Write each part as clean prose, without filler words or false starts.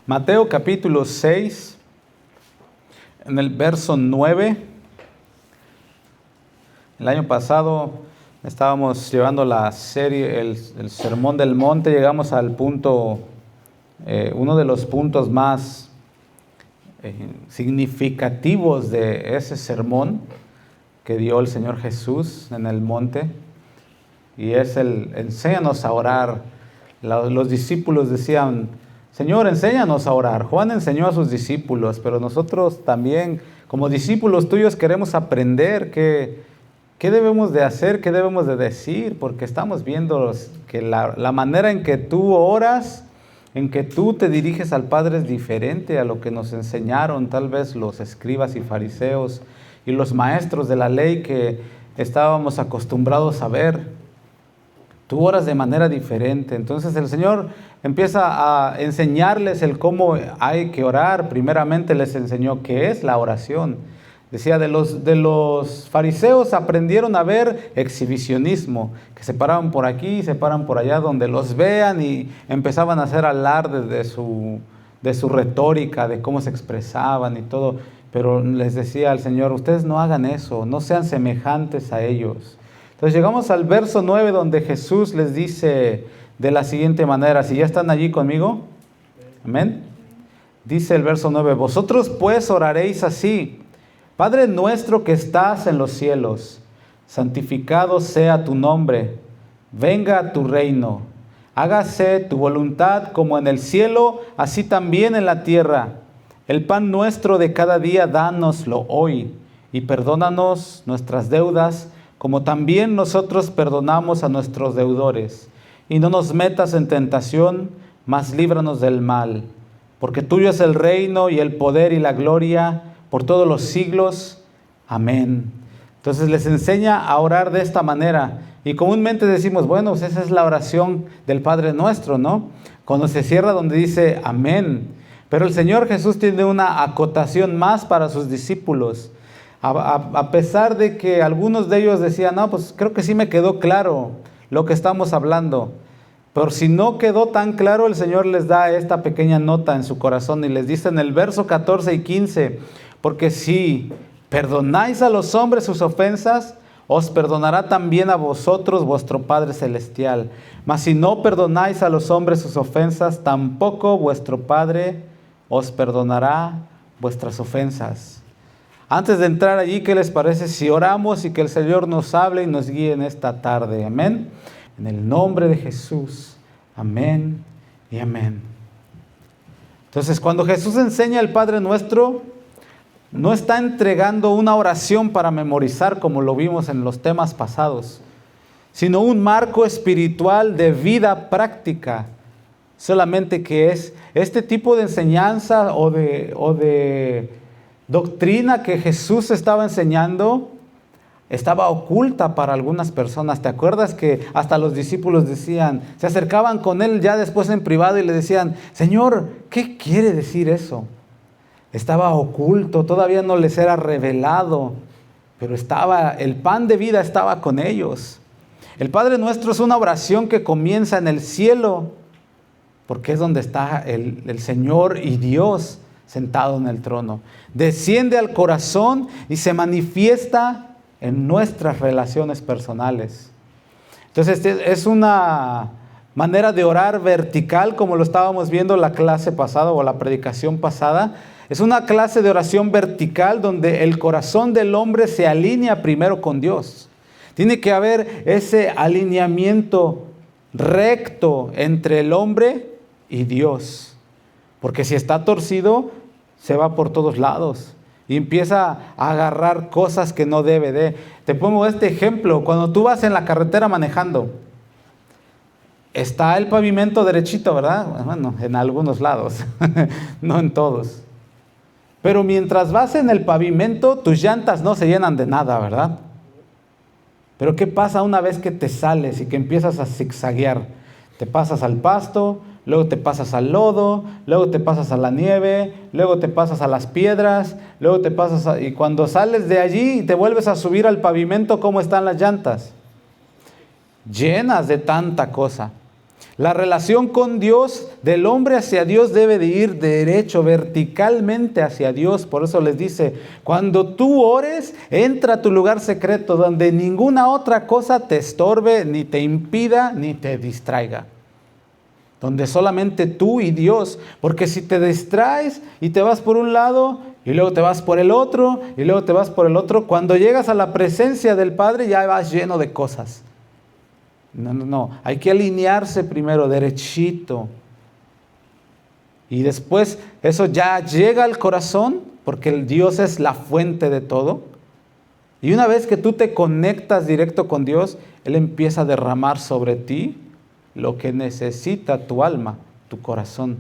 Mateo capítulo 6, en el verso 9. El año pasado estábamos llevando la serie, el Sermón del Monte. Llegamos al punto, uno de los puntos más significativos de ese sermón que dio el Señor Jesús en el monte. Y es enséñanos a orar. Los discípulos decían: Señor, enséñanos a orar. Juan enseñó a sus discípulos, pero nosotros también, como discípulos tuyos, queremos aprender qué debemos de hacer, qué debemos de decir, porque estamos viendo que la manera en que tú oras, en que tú te diriges al Padre es diferente a lo que nos enseñaron tal vez los escribas y fariseos y los maestros de la ley que estábamos acostumbrados a ver. Tú oras de manera diferente. Entonces el Señor empieza a enseñarles el cómo hay que orar. Primeramente les enseñó qué es la oración. Decía, de los fariseos aprendieron a ver exhibicionismo, que se paraban por aquí, se paran por allá, donde los vean, y empezaban a hacer alarde de su retórica, de cómo se expresaban y todo. Pero les decía el Señor: ustedes no hagan eso, no sean semejantes a ellos. Entonces llegamos al verso 9, donde Jesús les dice de la siguiente manera. Si ya están allí conmigo, amén. Dice el verso 9: vosotros pues oraréis así: Padre nuestro que estás en los cielos, santificado sea tu nombre, venga tu reino, hágase tu voluntad como en el cielo, así también en la tierra. El pan nuestro de cada día dánoslo hoy, y perdónanos nuestras deudas, como también nosotros perdonamos a nuestros deudores. Y no nos metas en tentación, mas líbranos del mal. Porque tuyo es el reino y el poder y la gloria por todos los siglos. Amén. Entonces les enseña a orar de esta manera. Y comúnmente decimos, bueno, pues esa es la oración del Padre Nuestro, ¿no? Cuando se cierra donde dice amén. Pero el Señor Jesús tiene una acotación más para sus discípulos. A pesar de que algunos de ellos decían: no, pues creo que sí me quedó claro lo que estamos hablando. Pero si no quedó tan claro, el Señor les da esta pequeña nota en su corazón y les dice en el verso 14 y 15: porque si perdonáis a los hombres sus ofensas, os perdonará también a vosotros vuestro Padre Celestial. Mas si no perdonáis a los hombres sus ofensas, tampoco vuestro Padre os perdonará vuestras ofensas. Antes de entrar allí, ¿qué les parece si oramos y que el Señor nos hable y nos guíe en esta tarde? Amén. En el nombre de Jesús. Amén y amén. Entonces, cuando Jesús enseña el Padre Nuestro, no está entregando una oración para memorizar como lo vimos en los temas pasados, sino un marco espiritual de vida práctica. Solamente que es este tipo de enseñanza o de doctrina que Jesús estaba enseñando, estaba oculta para algunas personas. ¿Te acuerdas que hasta los discípulos decían, se acercaban con él ya después en privado y le decían: Señor, ¿qué quiere decir eso? Estaba oculto, todavía no les era revelado, pero el pan de vida estaba con ellos. El Padre Nuestro es una oración que comienza en el cielo, porque es donde está el Señor y Dios sentado en el trono. Desciende al corazón y se manifiesta en nuestras relaciones personales. Entonces es una manera de orar vertical, como lo estábamos viendo la clase pasada o la predicación pasada. Es una clase de oración vertical donde el corazón del hombre se alinea primero con Dios. Tiene que haber ese alineamiento recto entre el hombre y Dios. Porque si está torcido, se va por todos lados y empieza a agarrar cosas que no debe de. Te pongo este ejemplo: cuando tú vas en la carretera manejando, está el pavimento derechito, ¿verdad? Bueno, en algunos lados, no en todos. Pero mientras vas en el pavimento, tus llantas no se llenan de nada, ¿verdad? Pero ¿qué pasa una vez que te sales y que empiezas a zigzaguear? Te pasas al pasto, luego te pasas al lodo, luego te pasas a la nieve, luego te pasas a las piedras, luego te pasas y cuando sales de allí y te vuelves a subir al pavimento, ¿cómo están las llantas? Llenas de tanta cosa. La relación con Dios, del hombre hacia Dios, debe de ir derecho, verticalmente hacia Dios. Por eso les dice, cuando tú ores, entra a tu lugar secreto, donde ninguna otra cosa te estorbe, ni te impida, ni te distraiga. Donde solamente tú y Dios. Porque si te distraes y te vas por un lado, y luego te vas por el otro, y luego te vas por el otro, cuando llegas a la presencia del Padre ya vas lleno de cosas. No, hay que alinearse primero derechito. Y después eso ya llega al corazón, porque el Dios es la fuente de todo. Y una vez que tú te conectas directo con Dios, Él empieza a derramar sobre ti lo que necesita tu alma, tu corazón.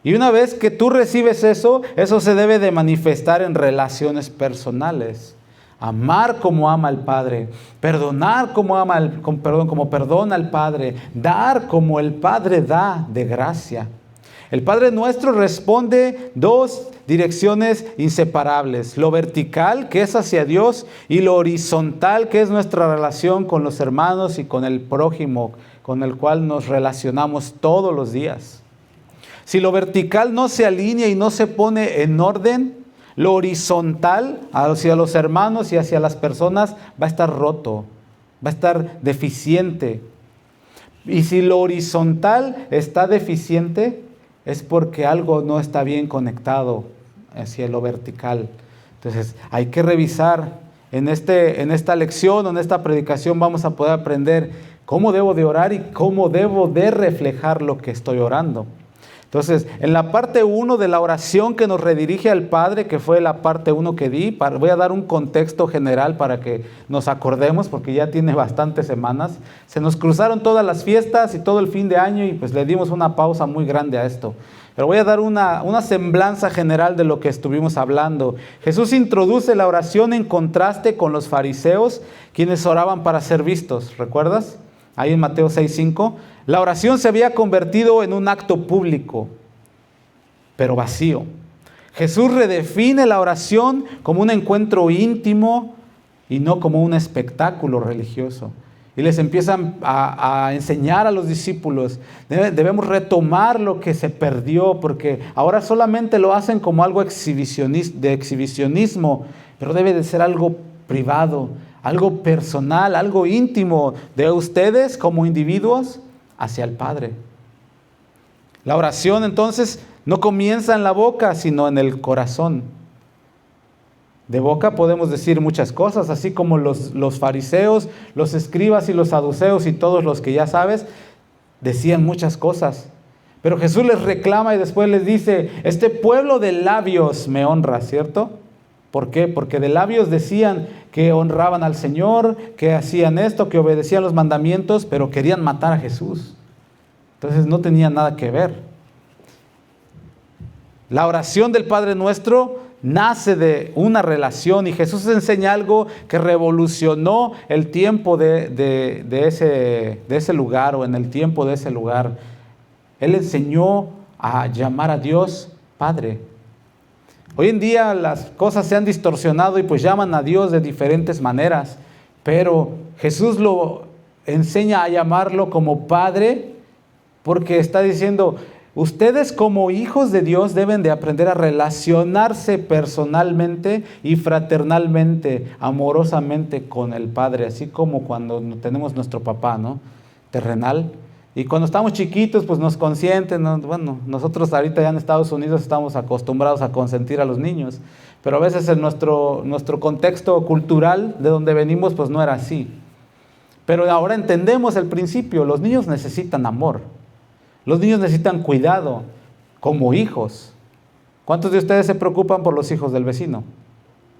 Y una vez que tú recibes eso, eso se debe de manifestar en relaciones personales. Amar como ama el Padre, perdonar como perdona el Padre, dar como el Padre da de gracia. El Padre nuestro responde dos direcciones inseparables: lo vertical, que es hacia Dios, y lo horizontal, que es nuestra relación con los hermanos y con el prójimo, con el cual nos relacionamos todos los días. Si lo vertical no se alinea y no se pone en orden, lo horizontal hacia los hermanos y hacia las personas va a estar roto, va a estar deficiente. Y si lo horizontal está deficiente, es porque algo no está bien conectado hacia lo vertical. Entonces hay que revisar. En esta lección o en esta predicación vamos a poder aprender cómo debo de orar y cómo debo de reflejar lo que estoy orando. Entonces, en la parte 1 de la oración que nos redirige al Padre, que fue la parte 1 que di, voy a dar un contexto general para que nos acordemos, porque ya tiene bastantes semanas. Se nos cruzaron todas las fiestas y todo el fin de año y pues le dimos una pausa muy grande a esto. Pero voy a dar una semblanza general de lo que estuvimos hablando. Jesús introduce la oración en contraste con los fariseos, quienes oraban para ser vistos. ¿Recuerdas? Ahí en Mateo 6:5. La oración se había convertido en un acto público, pero vacío. Jesús redefine la oración como un encuentro íntimo y no como un espectáculo religioso. Y les empiezan a enseñar a los discípulos, debemos retomar lo que se perdió, porque ahora solamente lo hacen como algo de exhibicionismo, pero debe de ser algo privado, algo personal, algo íntimo de ustedes como individuos hacia el Padre. La oración entonces no comienza en la boca, sino en el corazón. De boca podemos decir muchas cosas, así como los fariseos, los escribas y los saduceos y todos los que ya sabes, decían muchas cosas. Pero Jesús les reclama y después les dice, este pueblo de labios me honra, ¿cierto? ¿Por qué? Porque de labios decían que honraban al Señor, que hacían esto, que obedecían los mandamientos, pero querían matar a Jesús. Entonces no tenía nada que ver. La oración del Padre Nuestro nace de una relación y Jesús enseña algo que revolucionó el tiempo de ese lugar o en el tiempo de ese lugar. Él enseñó a llamar a Dios Padre. Hoy en día las cosas se han distorsionado y pues llaman a Dios de diferentes maneras, pero Jesús lo enseña a llamarlo como Padre porque está diciendo, ustedes como hijos de Dios deben de aprender a relacionarse personalmente y fraternalmente, amorosamente con el Padre, así como cuando tenemos nuestro papá, ¿no? Terrenal. Y cuando estamos chiquitos, pues nos consienten, ¿no? Bueno, nosotros ahorita ya en Estados Unidos estamos acostumbrados a consentir a los niños, pero a veces en nuestro contexto cultural de donde venimos, pues no era así. Pero ahora entendemos el principio, los niños necesitan amor, los niños necesitan cuidado como hijos. ¿Cuántos de ustedes se preocupan por los hijos del vecino?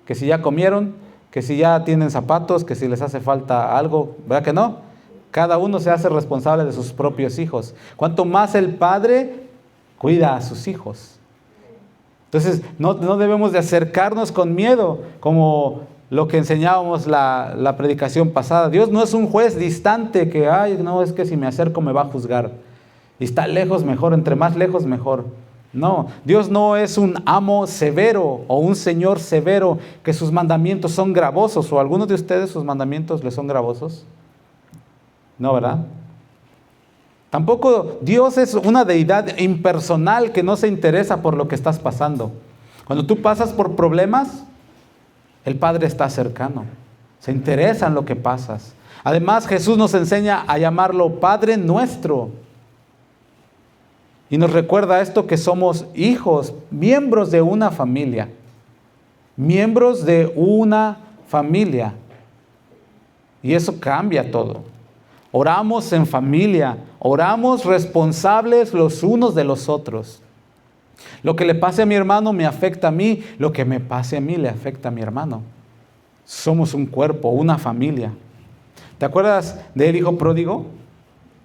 Que si ya comieron, que si ya tienen zapatos, que si les hace falta algo, ¿verdad que no? Cada uno se hace responsable de sus propios hijos. Cuanto más el padre cuida a sus hijos. Entonces, no debemos de acercarnos con miedo, como lo que enseñábamos la predicación pasada. Dios no es un juez distante que, no, es que si me acerco me va a juzgar. Y está lejos mejor, entre más lejos mejor. No, Dios no es un amo severo o un señor severo que sus mandamientos son gravosos. ¿O algunos de ustedes sus mandamientos les son gravosos? No, ¿verdad? Tampoco Dios es una deidad impersonal que no se interesa por lo que estás pasando. Cuando tú pasas por problemas, el Padre está cercano, se interesa en lo que pasas. Además, Jesús nos enseña a llamarlo Padre nuestro. Y nos recuerda esto, que somos hijos, miembros de una familia. Miembros de una familia. Y eso cambia todo. Oramos en familia, oramos responsables los unos de los otros. Lo que le pase a mi hermano me afecta a mí, lo que me pase a mí le afecta a mi hermano. Somos un cuerpo, una familia. ¿Te acuerdas del hijo pródigo?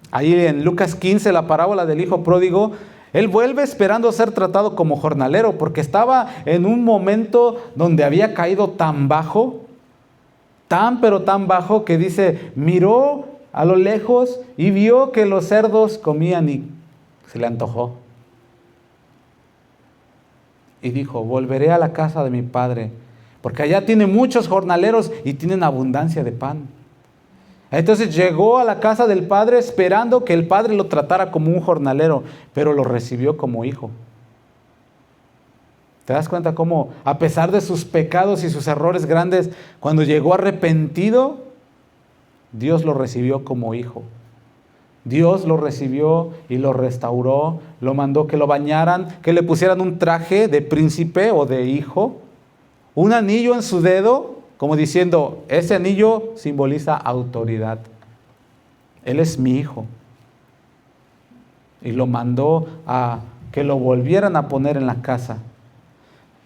Ahí en Lucas 15, la parábola del hijo pródigo, él vuelve esperando ser tratado como jornalero, porque estaba en un momento donde había caído tan bajo, pero tan bajo, que dice, miró a lo lejos y vio que los cerdos comían y se le antojó. Y dijo, volveré a la casa de mi padre, porque allá tiene muchos jornaleros y tienen abundancia de pan. Entonces llegó a la casa del padre esperando que el padre lo tratara como un jornalero, pero lo recibió como hijo. ¿Te das cuenta cómo, a pesar de sus pecados y sus errores grandes, cuando llegó arrepentido, Dios lo recibió como hijo? Dios lo recibió y lo restauró, lo mandó que lo bañaran, que le pusieran un traje de príncipe o de hijo, un anillo en su dedo, como diciendo, ese anillo simboliza autoridad. Él es mi hijo. Y lo mandó a que lo volvieran a poner en la casa.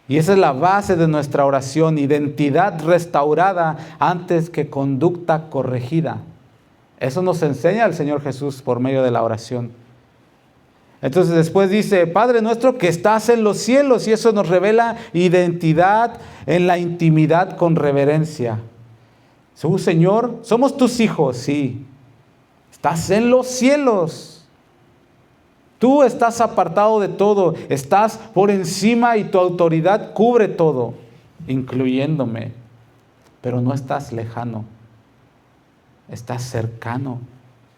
Y esa es la base de nuestra oración, identidad restaurada antes que conducta corregida. Eso nos enseña el Señor Jesús por medio de la oración. Entonces después dice, Padre nuestro que estás en los cielos, y eso nos revela identidad en la intimidad con reverencia. Señor, somos tus hijos, sí. Estás en los cielos. Tú estás apartado de todo, estás por encima y tu autoridad cubre todo, incluyéndome. Pero no estás lejano, estás cercano,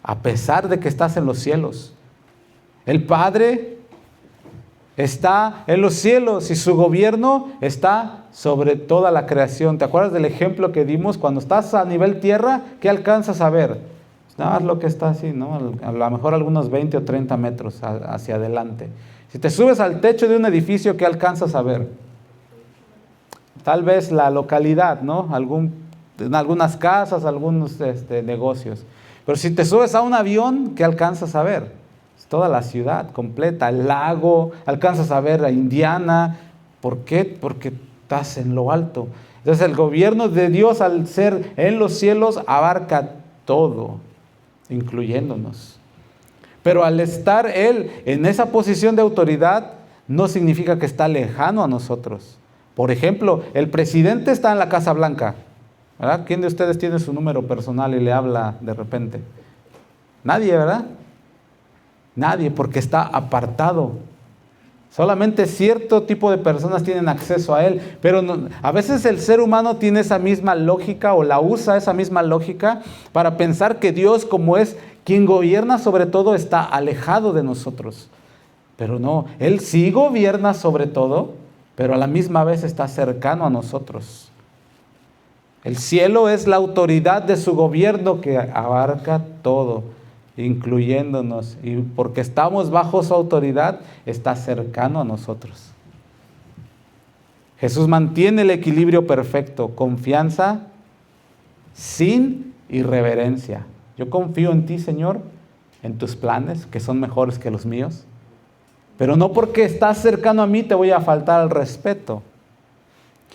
a pesar de que estás en los cielos. El Padre está en los cielos y su gobierno está sobre toda la creación. ¿Te acuerdas del ejemplo que dimos? Cuando estás a nivel tierra, ¿qué alcanzas a ver? Nada más lo que está así, ¿no? A lo mejor algunos 20 o 30 metros hacia adelante. Si te subes al techo de un edificio, ¿qué alcanzas a ver? Tal vez la localidad, ¿no? Algunas casas, algunos negocios. Pero si te subes a un avión, ¿qué alcanzas a ver? Toda la ciudad completa, el lago, alcanzas a ver a Indiana. ¿Por qué? Porque estás en lo alto. Entonces el gobierno de Dios, al ser en los cielos, abarca todo, incluyéndonos. Pero al estar Él en esa posición de autoridad, no significa que está lejano a nosotros. Por ejemplo, el presidente está en la Casa Blanca, ¿verdad? ¿Quién de ustedes tiene su número personal y le habla de repente? Nadie, ¿verdad? Nadie, porque está apartado. Solamente cierto tipo de personas tienen acceso a Él, pero a veces el ser humano tiene esa misma lógica o la usa esa misma lógica para pensar que Dios, como es quien gobierna sobre todo, está alejado de nosotros. Pero no, Él sí gobierna sobre todo, pero a la misma vez está cercano a nosotros. El cielo es la autoridad de su gobierno que abarca todo, incluyéndonos, y porque estamos bajo su autoridad, está cercano a nosotros. Jesús mantiene el equilibrio perfecto, confianza sin irreverencia. Yo confío en ti, Señor, en tus planes, que son mejores que los míos, pero no porque estás cercano a mí te voy a faltar al respeto.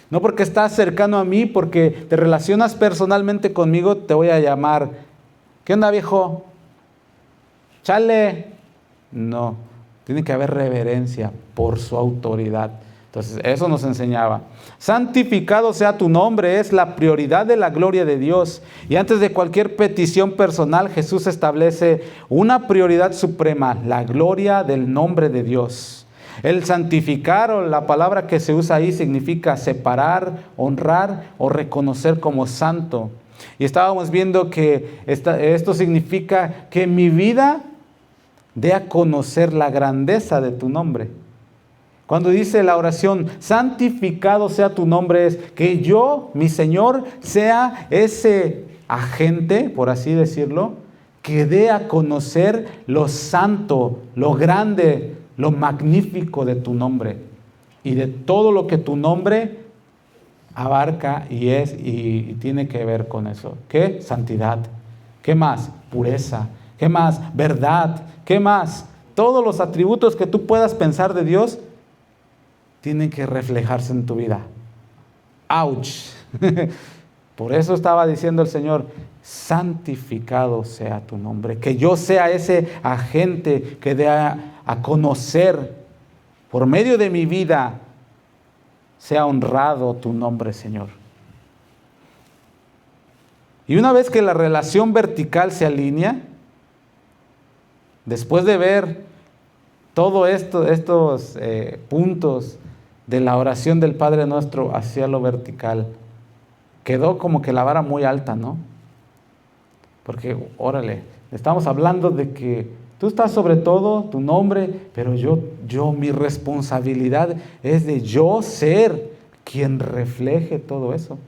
No porque estás cercano a mí, porque te relacionas personalmente conmigo, te voy a llamar, ¿qué onda, viejo? Chale. No, tiene que haber reverencia por su autoridad. Entonces, eso nos enseñaba. Santificado sea tu nombre, es la prioridad de la gloria de Dios. Y antes de cualquier petición personal, Jesús establece una prioridad suprema, la gloria del nombre de Dios. El santificar, o la palabra que se usa ahí, significa separar, honrar o reconocer como santo. Y estábamos viendo que esto significa que mi vida dé a conocer la grandeza de tu nombre. Cuando dice la oración, santificado sea tu nombre, es que yo, mi Señor, sea ese agente, por así decirlo, que dé a conocer lo santo, lo grande, lo magnífico de tu nombre y de todo lo que tu nombre abarca y es y tiene que ver con eso. ¿Qué? Santidad. ¿Qué más? Pureza. ¿Qué más? Verdad. ¿Qué más? Todos los atributos que tú puedas pensar de Dios tienen que reflejarse en tu vida. ¡Auch! Por eso estaba diciendo el Señor, santificado sea tu nombre. Que yo sea ese agente que dé a conocer por medio de mi vida, sea honrado tu nombre, Señor. Y una vez que la relación vertical se alinea, después de ver todos estos puntos de la oración del Padre Nuestro hacia lo vertical, quedó como que la vara muy alta, ¿no? Porque, órale, estamos hablando de que tú estás sobre todo, tu nombre, pero mi responsabilidad es de yo ser quien refleje todo eso.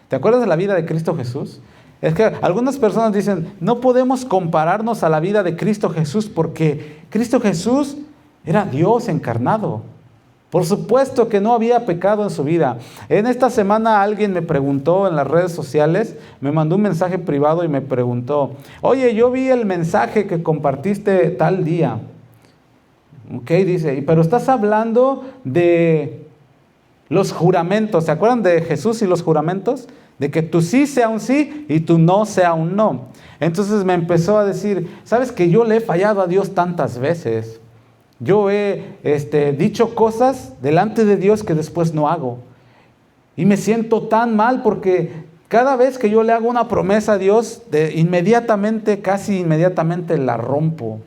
¿Te acuerdas de la vida de Cristo Jesús? Es que algunas personas dicen, no podemos compararnos a la vida de Cristo Jesús porque Cristo Jesús era Dios encarnado. Por supuesto que no había pecado en su vida. En esta semana alguien me preguntó en las redes sociales, me mandó un mensaje privado y me preguntó, oye, yo vi el mensaje que compartiste tal día. Ok, dice, pero estás hablando de los juramentos. ¿Se acuerdan de Jesús y los juramentos? De que tu sí sea un sí y tu no sea un no. Entonces me empezó a decir, ¿sabes que yo le he fallado a Dios tantas veces? Yo he dicho cosas delante de Dios que después no hago. Y me siento tan mal porque cada vez que yo le hago una promesa a Dios, casi inmediatamente la rompo.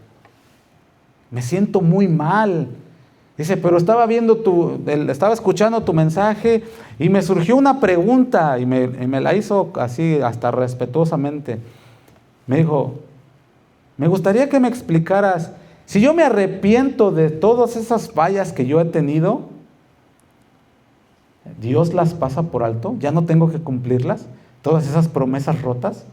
Me siento muy mal. Dice, pero estaba escuchando tu mensaje y me surgió una pregunta y me la hizo así hasta respetuosamente. Me dijo, me gustaría que me explicaras, si yo me arrepiento de todas esas fallas que yo he tenido, ¿Dios las pasa por alto? ¿Ya no tengo que cumplirlas? ¿Todas esas promesas rotas?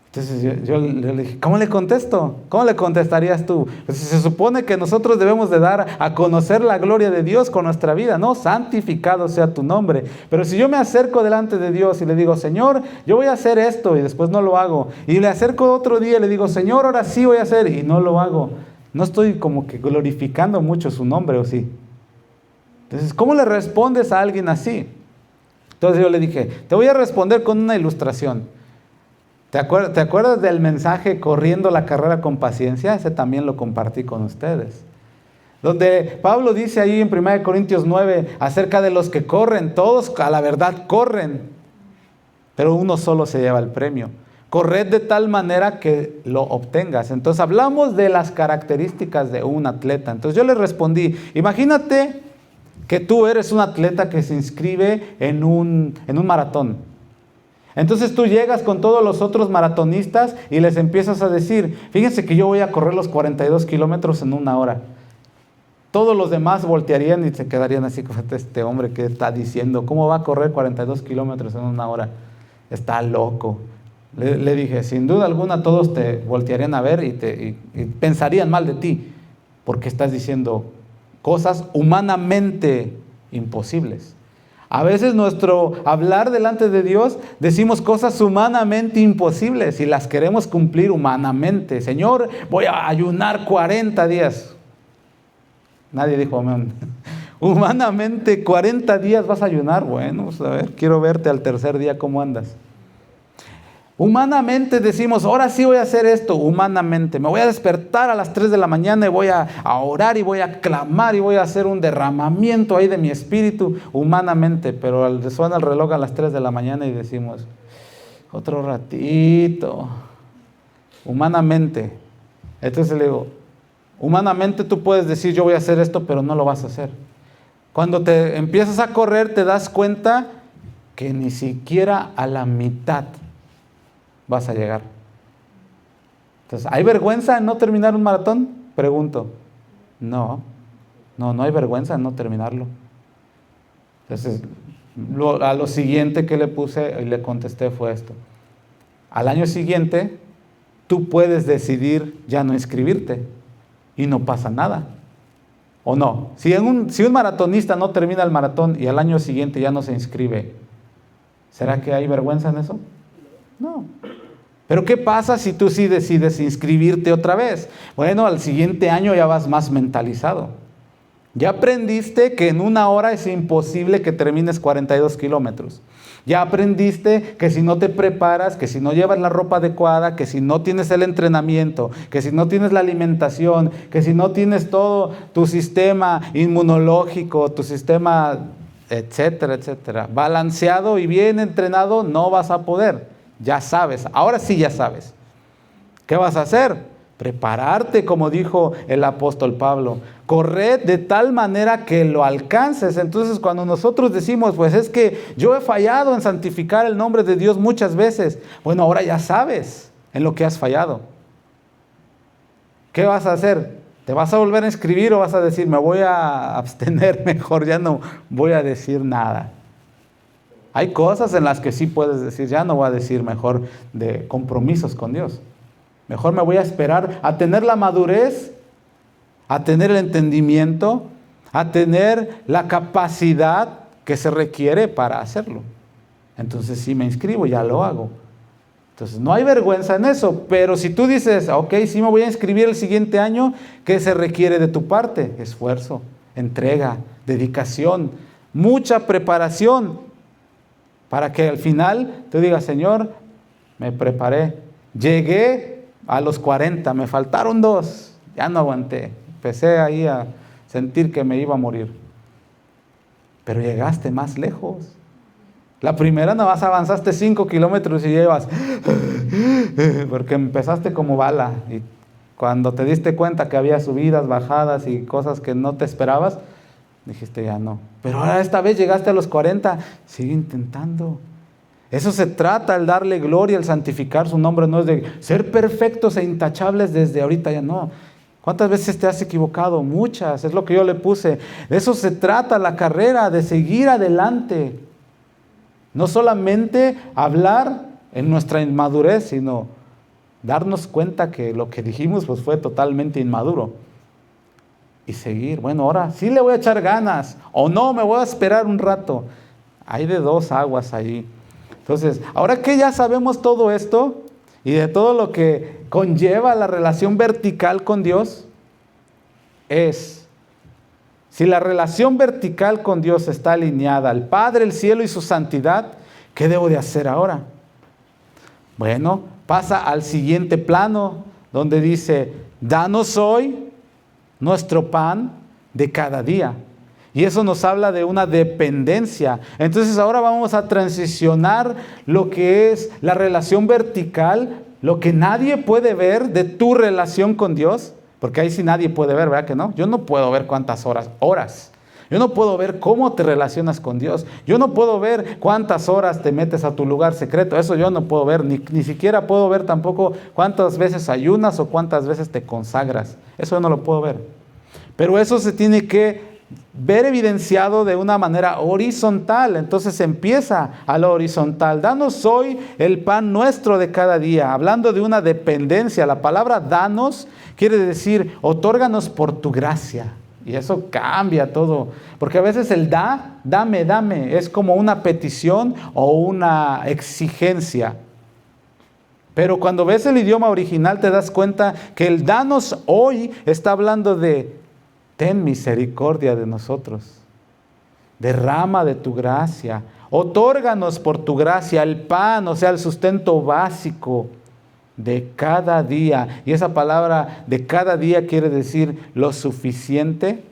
Entonces yo le dije, ¿cómo le contesto? ¿Cómo le contestarías tú? Pues se supone que nosotros debemos de dar a conocer la gloria de Dios con nuestra vida, ¿no? Santificado sea tu nombre. Pero si yo me acerco delante de Dios y le digo, Señor, yo voy a hacer esto y después no lo hago. Y le acerco otro día y le digo, Señor, ahora sí voy a hacer y no lo hago. No estoy como que glorificando mucho su nombre, ¿o sí? Entonces, ¿cómo le respondes a alguien así? Entonces yo le dije, te voy a responder con una ilustración. ¿Te acuerdas del mensaje corriendo la carrera con paciencia? Ese también lo compartí con ustedes. Donde Pablo dice ahí en 1 Corintios 9 acerca de los que corren, todos a la verdad corren, pero uno solo se lleva el premio. Corred de tal manera que lo obtengas. Entonces hablamos de las características de un atleta. Entonces yo le respondí, imagínate que tú eres un atleta que se inscribe en un maratón. Entonces tú llegas con todos los otros maratonistas y les empiezas a decir, fíjense que yo voy a correr los 42 kilómetros en 1 hora. Todos los demás voltearían y se quedarían así como este hombre que está diciendo, ¿cómo va a correr 42 kilómetros en 1 hora? Está loco. Le dije, sin duda alguna todos te voltearían a ver y pensarían mal de ti, porque estás diciendo cosas humanamente imposibles. A veces nuestro hablar delante de Dios decimos cosas humanamente imposibles y las queremos cumplir humanamente. Señor, voy a ayunar 40 días. Nadie dijo amén. Humanamente 40 días vas a ayunar. Bueno, pues a ver, quiero verte al tercer día cómo andas. Humanamente decimos, ahora sí voy a hacer esto, humanamente. Me voy a despertar a las 3 de la mañana y voy a orar y voy a clamar y voy a hacer un derramamiento ahí de mi espíritu, humanamente. Pero suena el reloj a las 3 de la mañana y decimos, otro ratito, humanamente. Entonces le digo, humanamente tú puedes decir, yo voy a hacer esto, pero no lo vas a hacer. Cuando te empiezas a correr te das cuenta que ni siquiera a la mitad vas a llegar. Entonces, ¿hay vergüenza en no terminar un maratón? Pregunto. No hay vergüenza en no terminarlo. Entonces, a lo siguiente que le puse y le contesté fue esto. Al año siguiente, tú puedes decidir ya no inscribirte y no pasa nada. ¿O no? Si un maratonista no termina el maratón y al año siguiente ya no se inscribe, ¿será que hay vergüenza en eso? No. Pero ¿qué pasa si tú sí decides inscribirte otra vez? Bueno, al siguiente año ya vas más mentalizado. Ya aprendiste que en 1 hora es imposible que termines 42 kilómetros. Ya aprendiste que si no te preparas, que si no llevas la ropa adecuada, que si no tienes el entrenamiento, que si no tienes la alimentación, que si no tienes todo tu sistema inmunológico, tu sistema, etcétera, etcétera, balanceado y bien entrenado, no vas a poder. Ya sabes, ahora sí ya sabes. ¿Qué vas a hacer? Prepararte, como dijo el apóstol Pablo. Corred de tal manera que lo alcances. Entonces, cuando nosotros decimos, pues es que yo he fallado en santificar el nombre de Dios muchas veces. Bueno, ahora ya sabes en lo que has fallado. ¿Qué vas a hacer? ¿Te vas a volver a inscribir o vas a decir, me voy a abstener mejor, ya no voy a decir nada? Hay cosas en las que sí puedes decir, ya no voy a decir mejor de compromisos con Dios. Mejor me voy a esperar a tener la madurez, a tener el entendimiento, a tener la capacidad que se requiere para hacerlo. Entonces sí me inscribo, ya lo hago. Entonces no hay vergüenza en eso, pero si tú dices, ok, sí me voy a inscribir el siguiente año, ¿qué se requiere de tu parte? Esfuerzo, entrega, dedicación, mucha preparación, para que al final tú digas, Señor, me preparé, llegué a los 40, me faltaron 2, ya no aguanté, empecé ahí a sentir que me iba a morir. Pero llegaste más lejos. La primera nada más avanzaste 5 kilómetros y llevas, porque empezaste como bala. Y cuando te diste cuenta que había subidas, bajadas y cosas que no te esperabas, dijiste ya no. Pero ahora esta vez llegaste a los 40, sigue intentando. Eso se trata, el darle gloria, el santificar su nombre, no es de ser perfectos e intachables desde ahorita, ya no. ¿Cuántas veces te has equivocado? Muchas, es lo que yo le puse. De eso se trata la carrera, de seguir adelante. No solamente hablar en nuestra inmadurez, sino darnos cuenta que lo que dijimos pues fue totalmente inmaduro. Y seguir, bueno, ahora sí le voy a echar ganas, o no, me voy a esperar un rato. Hay de 2 aguas allí. Entonces, ahora que ya sabemos todo esto, y de todo lo que conlleva la relación vertical con Dios, si la relación vertical con Dios está alineada al Padre, el cielo y su santidad, ¿qué debo de hacer ahora? Bueno, pasa al siguiente plano, donde dice, danos hoy nuestro pan de cada día. Y eso nos habla de una dependencia. Entonces ahora vamos a transicionar lo que es la relación vertical, lo que nadie puede ver de tu relación con Dios, porque ahí sí nadie puede ver, ¿verdad que no? Yo no puedo ver cuántas horas. Yo no puedo ver cómo te relacionas con Dios. Yo no puedo ver cuántas horas te metes a tu lugar secreto. Eso yo no puedo ver. Ni siquiera puedo ver tampoco cuántas veces ayunas o cuántas veces te consagras. Eso yo no lo puedo ver. Pero eso se tiene que ver evidenciado de una manera horizontal. Entonces empieza a lo horizontal. Danos hoy el pan nuestro de cada día. Hablando de una dependencia. La palabra danos quiere decir otórganos por tu gracia. Y eso cambia todo. Porque a veces el dame, es como una petición o una exigencia. Pero cuando ves el idioma original te das cuenta que el danos hoy está hablando de ten misericordia de nosotros. Derrama de tu gracia. Otórganos por tu gracia el pan, o sea, el sustento básico de cada día. Y esa palabra de cada día quiere decir lo suficiente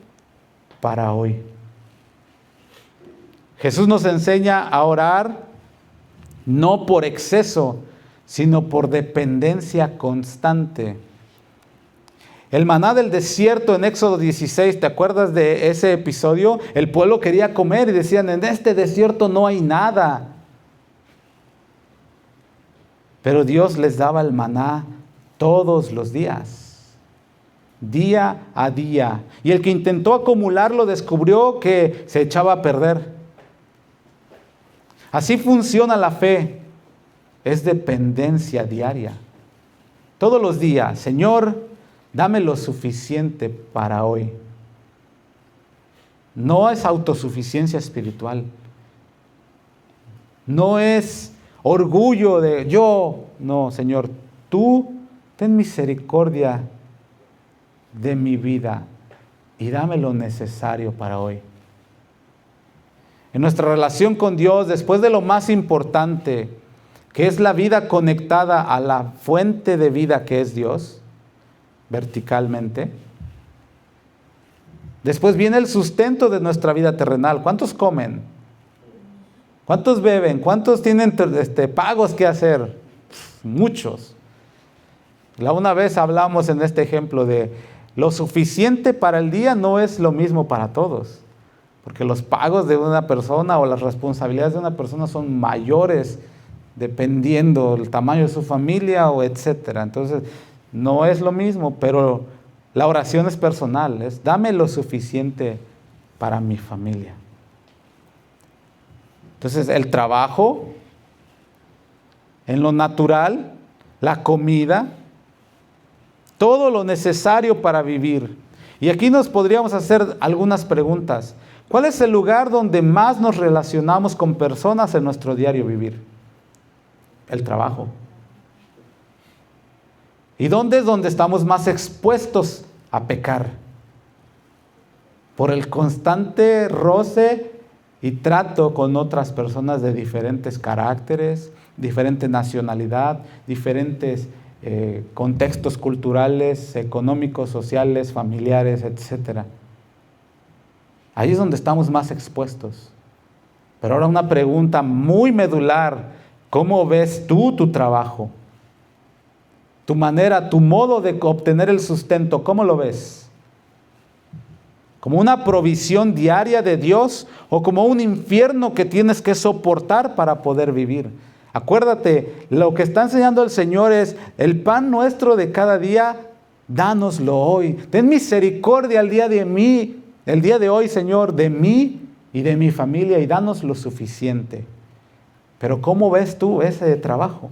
para hoy. Jesús nos enseña a orar no por exceso, sino por dependencia constante. El maná del desierto en Éxodo 16, ¿te acuerdas de ese episodio? El pueblo quería comer y decían, en este desierto no hay nada. Pero Dios les daba el maná todos los días, día a día. Y el que intentó acumularlo descubrió que se echaba a perder. Así funciona la fe, es dependencia diaria. Todos los días, Señor, dame lo suficiente para hoy. No es autosuficiencia espiritual. No es orgullo de yo. No, Señor, tú ten misericordia de mi vida y dame lo necesario para hoy. En nuestra relación con Dios, después de lo más importante, que es la vida conectada a la fuente de vida que es Dios, verticalmente, después viene el sustento de nuestra vida terrenal. ¿Cuántos comen? ¿Cuántos beben? ¿Cuántos tienen pagos que hacer? Muchos. Una vez hablamos en este ejemplo de lo suficiente para el día no es lo mismo para todos. Porque los pagos de una persona o las responsabilidades de una persona son mayores dependiendo del tamaño de su familia o etcétera. Entonces, no es lo mismo, pero la oración es personal, es dame lo suficiente para mi familia. Entonces, el trabajo, en lo natural, la comida, todo lo necesario para vivir. Y aquí nos podríamos hacer algunas preguntas. ¿Cuál es el lugar donde más nos relacionamos con personas en nuestro diario vivir? El trabajo. ¿Y dónde es donde estamos más expuestos a pecar? Por el constante roce y trato con otras personas de diferentes caracteres, diferente nacionalidad, diferentes contextos culturales, económicos, sociales, familiares, etc. Ahí es donde estamos más expuestos. Pero ahora una pregunta muy medular: ¿cómo ves tú tu trabajo? Tu manera, tu modo de obtener el sustento, ¿cómo lo ves? ¿Como una provisión diaria de Dios o como un infierno que tienes que soportar para poder vivir? Acuérdate, lo que está enseñando el Señor es: el pan nuestro de cada día, dánoslo hoy. Ten misericordia el día de hoy, Señor, de mí y de mi familia, y danos lo suficiente. Pero ¿cómo ves tú ese trabajo?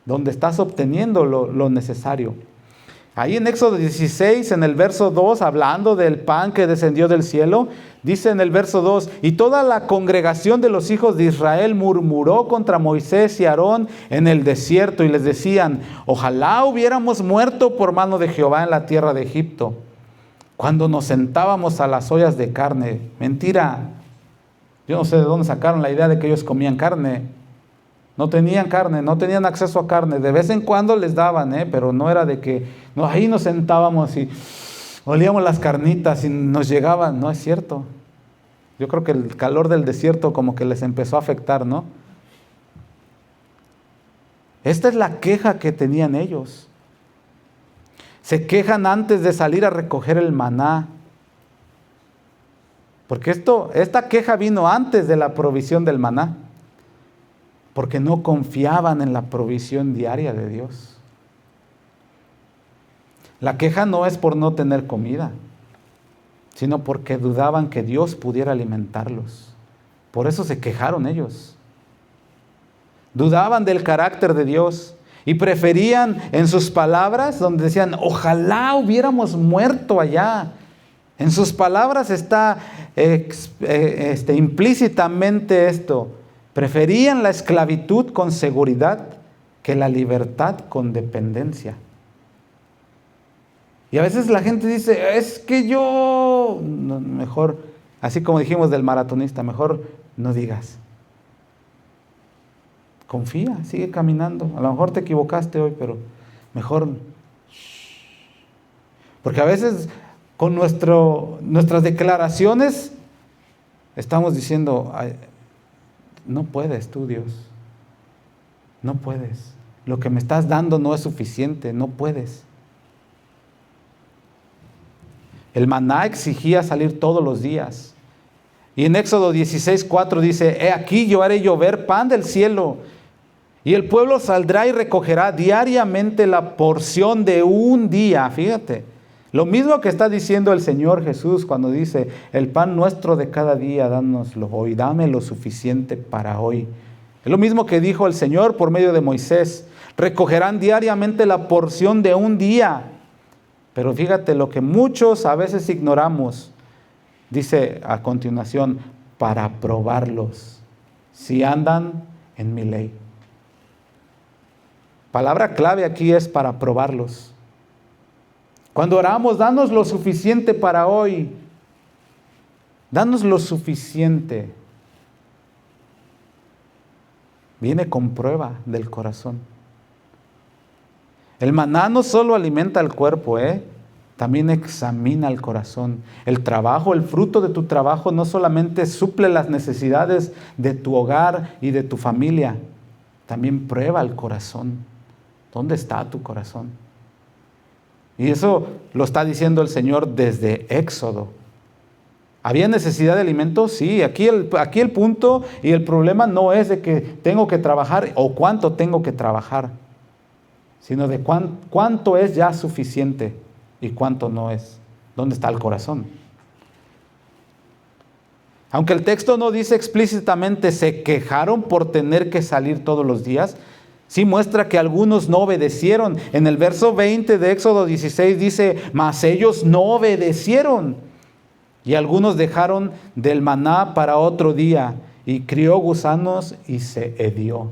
Donde estás obteniendo lo necesario. Ahí en Éxodo 16, en el verso 2, hablando del pan que descendió del cielo, dice en el verso 2: y toda la congregación de los hijos de Israel murmuró contra Moisés y Aarón en el desierto, y les decían: ojalá hubiéramos muerto por mano de Jehová en la tierra de Egipto, cuando nos sentábamos a las ollas de carne. Mentira. Yo no sé de dónde sacaron la idea de que ellos comían carne. No tenían carne, no tenían acceso a carne. De vez en cuando les daban, pero no era de que ahí nos sentábamos y olíamos las carnitas y nos llegaban. No es cierto. Yo creo que el calor del desierto como que les empezó a afectar, ¿no? Esta es la queja que tenían ellos. Se quejan antes de salir a recoger el maná. Porque esta queja vino antes de la provisión del maná. Porque no confiaban en la provisión diaria de Dios. La queja no es por no tener comida, sino porque dudaban que Dios pudiera alimentarlos. Por eso se quejaron ellos. Dudaban del carácter de Dios y preferían en sus palabras, donde decían: ojalá hubiéramos muerto allá. En sus palabras está implícitamente esto. Preferían la esclavitud con seguridad que la libertad con dependencia. Y a veces la gente dice: es que yo, mejor, así como dijimos del maratonista, mejor no digas. Confía, sigue caminando. A lo mejor te equivocaste hoy, pero mejor. Porque a veces con nuestras declaraciones estamos diciendo: no puedes tú, Dios. No puedes. Lo que me estás dando no es suficiente. No puedes. El maná exigía salir todos los días. Y en Éxodo 16:4 dice: he aquí yo haré llover pan del cielo Y el pueblo saldrá y recogerá diariamente la porción de un día. Fíjate, lo mismo que está diciendo el Señor Jesús cuando dice, el pan nuestro de cada día, dánoslo hoy, dame lo suficiente para hoy. Es lo mismo que dijo el Señor por medio de Moisés. Recogerán diariamente la porción de un día. Pero fíjate, lo que muchos a veces ignoramos, dice a continuación, para probarlos, si andan en mi ley. Palabra clave aquí es para probarlos. Cuando oramos, danos lo suficiente para hoy. Danos lo suficiente. Viene con prueba del corazón. El maná no solo alimenta el cuerpo, también examina el corazón. El trabajo, el fruto de tu trabajo no solamente suple las necesidades de tu hogar y de tu familia, también prueba el corazón. ¿Dónde está tu corazón? Y eso lo está diciendo el Señor desde Éxodo. ¿Había necesidad de alimento? Sí, aquí el punto y el problema no es de que tengo que trabajar o cuánto tengo que trabajar, sino de cuánto es ya suficiente y cuánto no es. ¿Dónde está el corazón? Aunque el texto no dice explícitamente se quejaron por tener que salir todos los días, sí muestra que algunos no obedecieron. En el verso 20 de Éxodo 16 dice, mas ellos no obedecieron. Y algunos dejaron del maná para otro día, y crió gusanos y se hedió.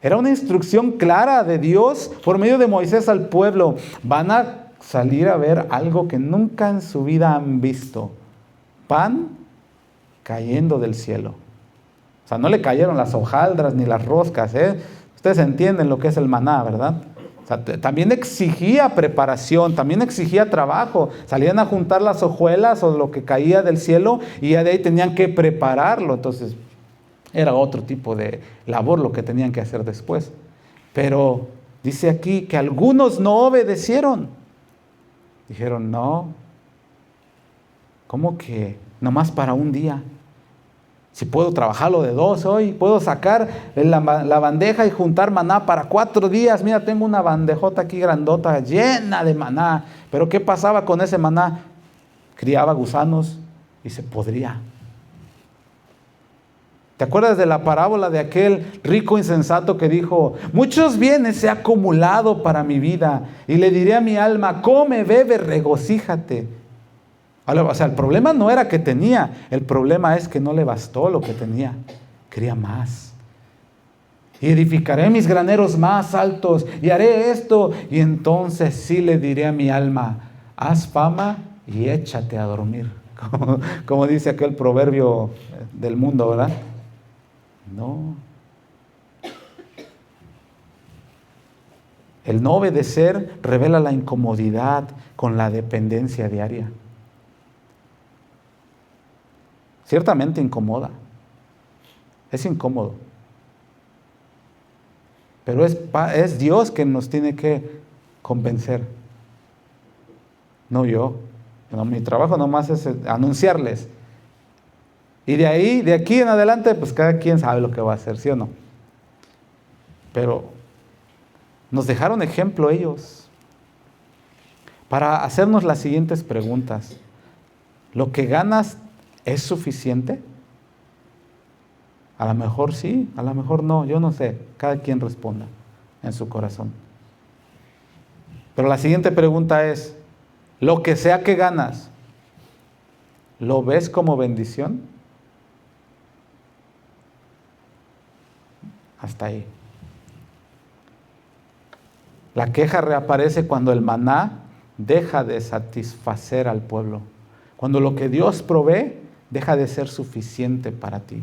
Era una instrucción clara de Dios por medio de Moisés al pueblo. Van a salir a ver algo que nunca en su vida han visto. Pan cayendo del cielo. O sea, no le cayeron las hojaldras ni las roscas, Ustedes entienden lo que es el maná, ¿verdad? O sea, también exigía preparación, también exigía trabajo. Salían a juntar las hojuelas o lo que caía del cielo y ya de ahí tenían que prepararlo. Entonces, era otro tipo de labor lo que tenían que hacer después. Pero dice aquí que algunos no obedecieron. Dijeron, no, ¿cómo que nomás para un día? Si puedo trabajarlo de 2 hoy, puedo sacar la bandeja y juntar maná para 4 días. Mira, tengo una bandejota aquí grandota llena de maná. Pero ¿qué pasaba con ese maná? Criaba gusanos y se podría. ¿Te acuerdas de la parábola de aquel rico insensato que dijo, muchos bienes he acumulado para mi vida y le diré a mi alma, come, bebe, regocíjate? O sea, el problema no era que tenía, el problema es que no le bastó lo que tenía, quería más. Y edificaré mis graneros más altos y haré esto, y entonces sí le diré a mi alma, haz fama y échate a dormir. Como dice aquel proverbio del mundo, ¿verdad? No. El no obedecer revela la incomodidad con la dependencia diaria. Ciertamente incomoda. Es incómodo. Pero es Dios quien nos tiene que convencer. No yo. No, mi trabajo nomás es anunciarles. Y de aquí en adelante, pues cada quien sabe lo que va a hacer, ¿sí o no? Pero nos dejaron ejemplo ellos para hacernos las siguientes preguntas. ¿Lo que ganas es suficiente? A lo mejor sí, a lo mejor no, yo no sé. Cada quien responda en su corazón. Pero la siguiente pregunta es, ¿lo que sea que ganas, lo ves como bendición? Hasta ahí. La queja reaparece cuando el maná deja de satisfacer al pueblo. Cuando lo que Dios provee deja de ser suficiente para ti.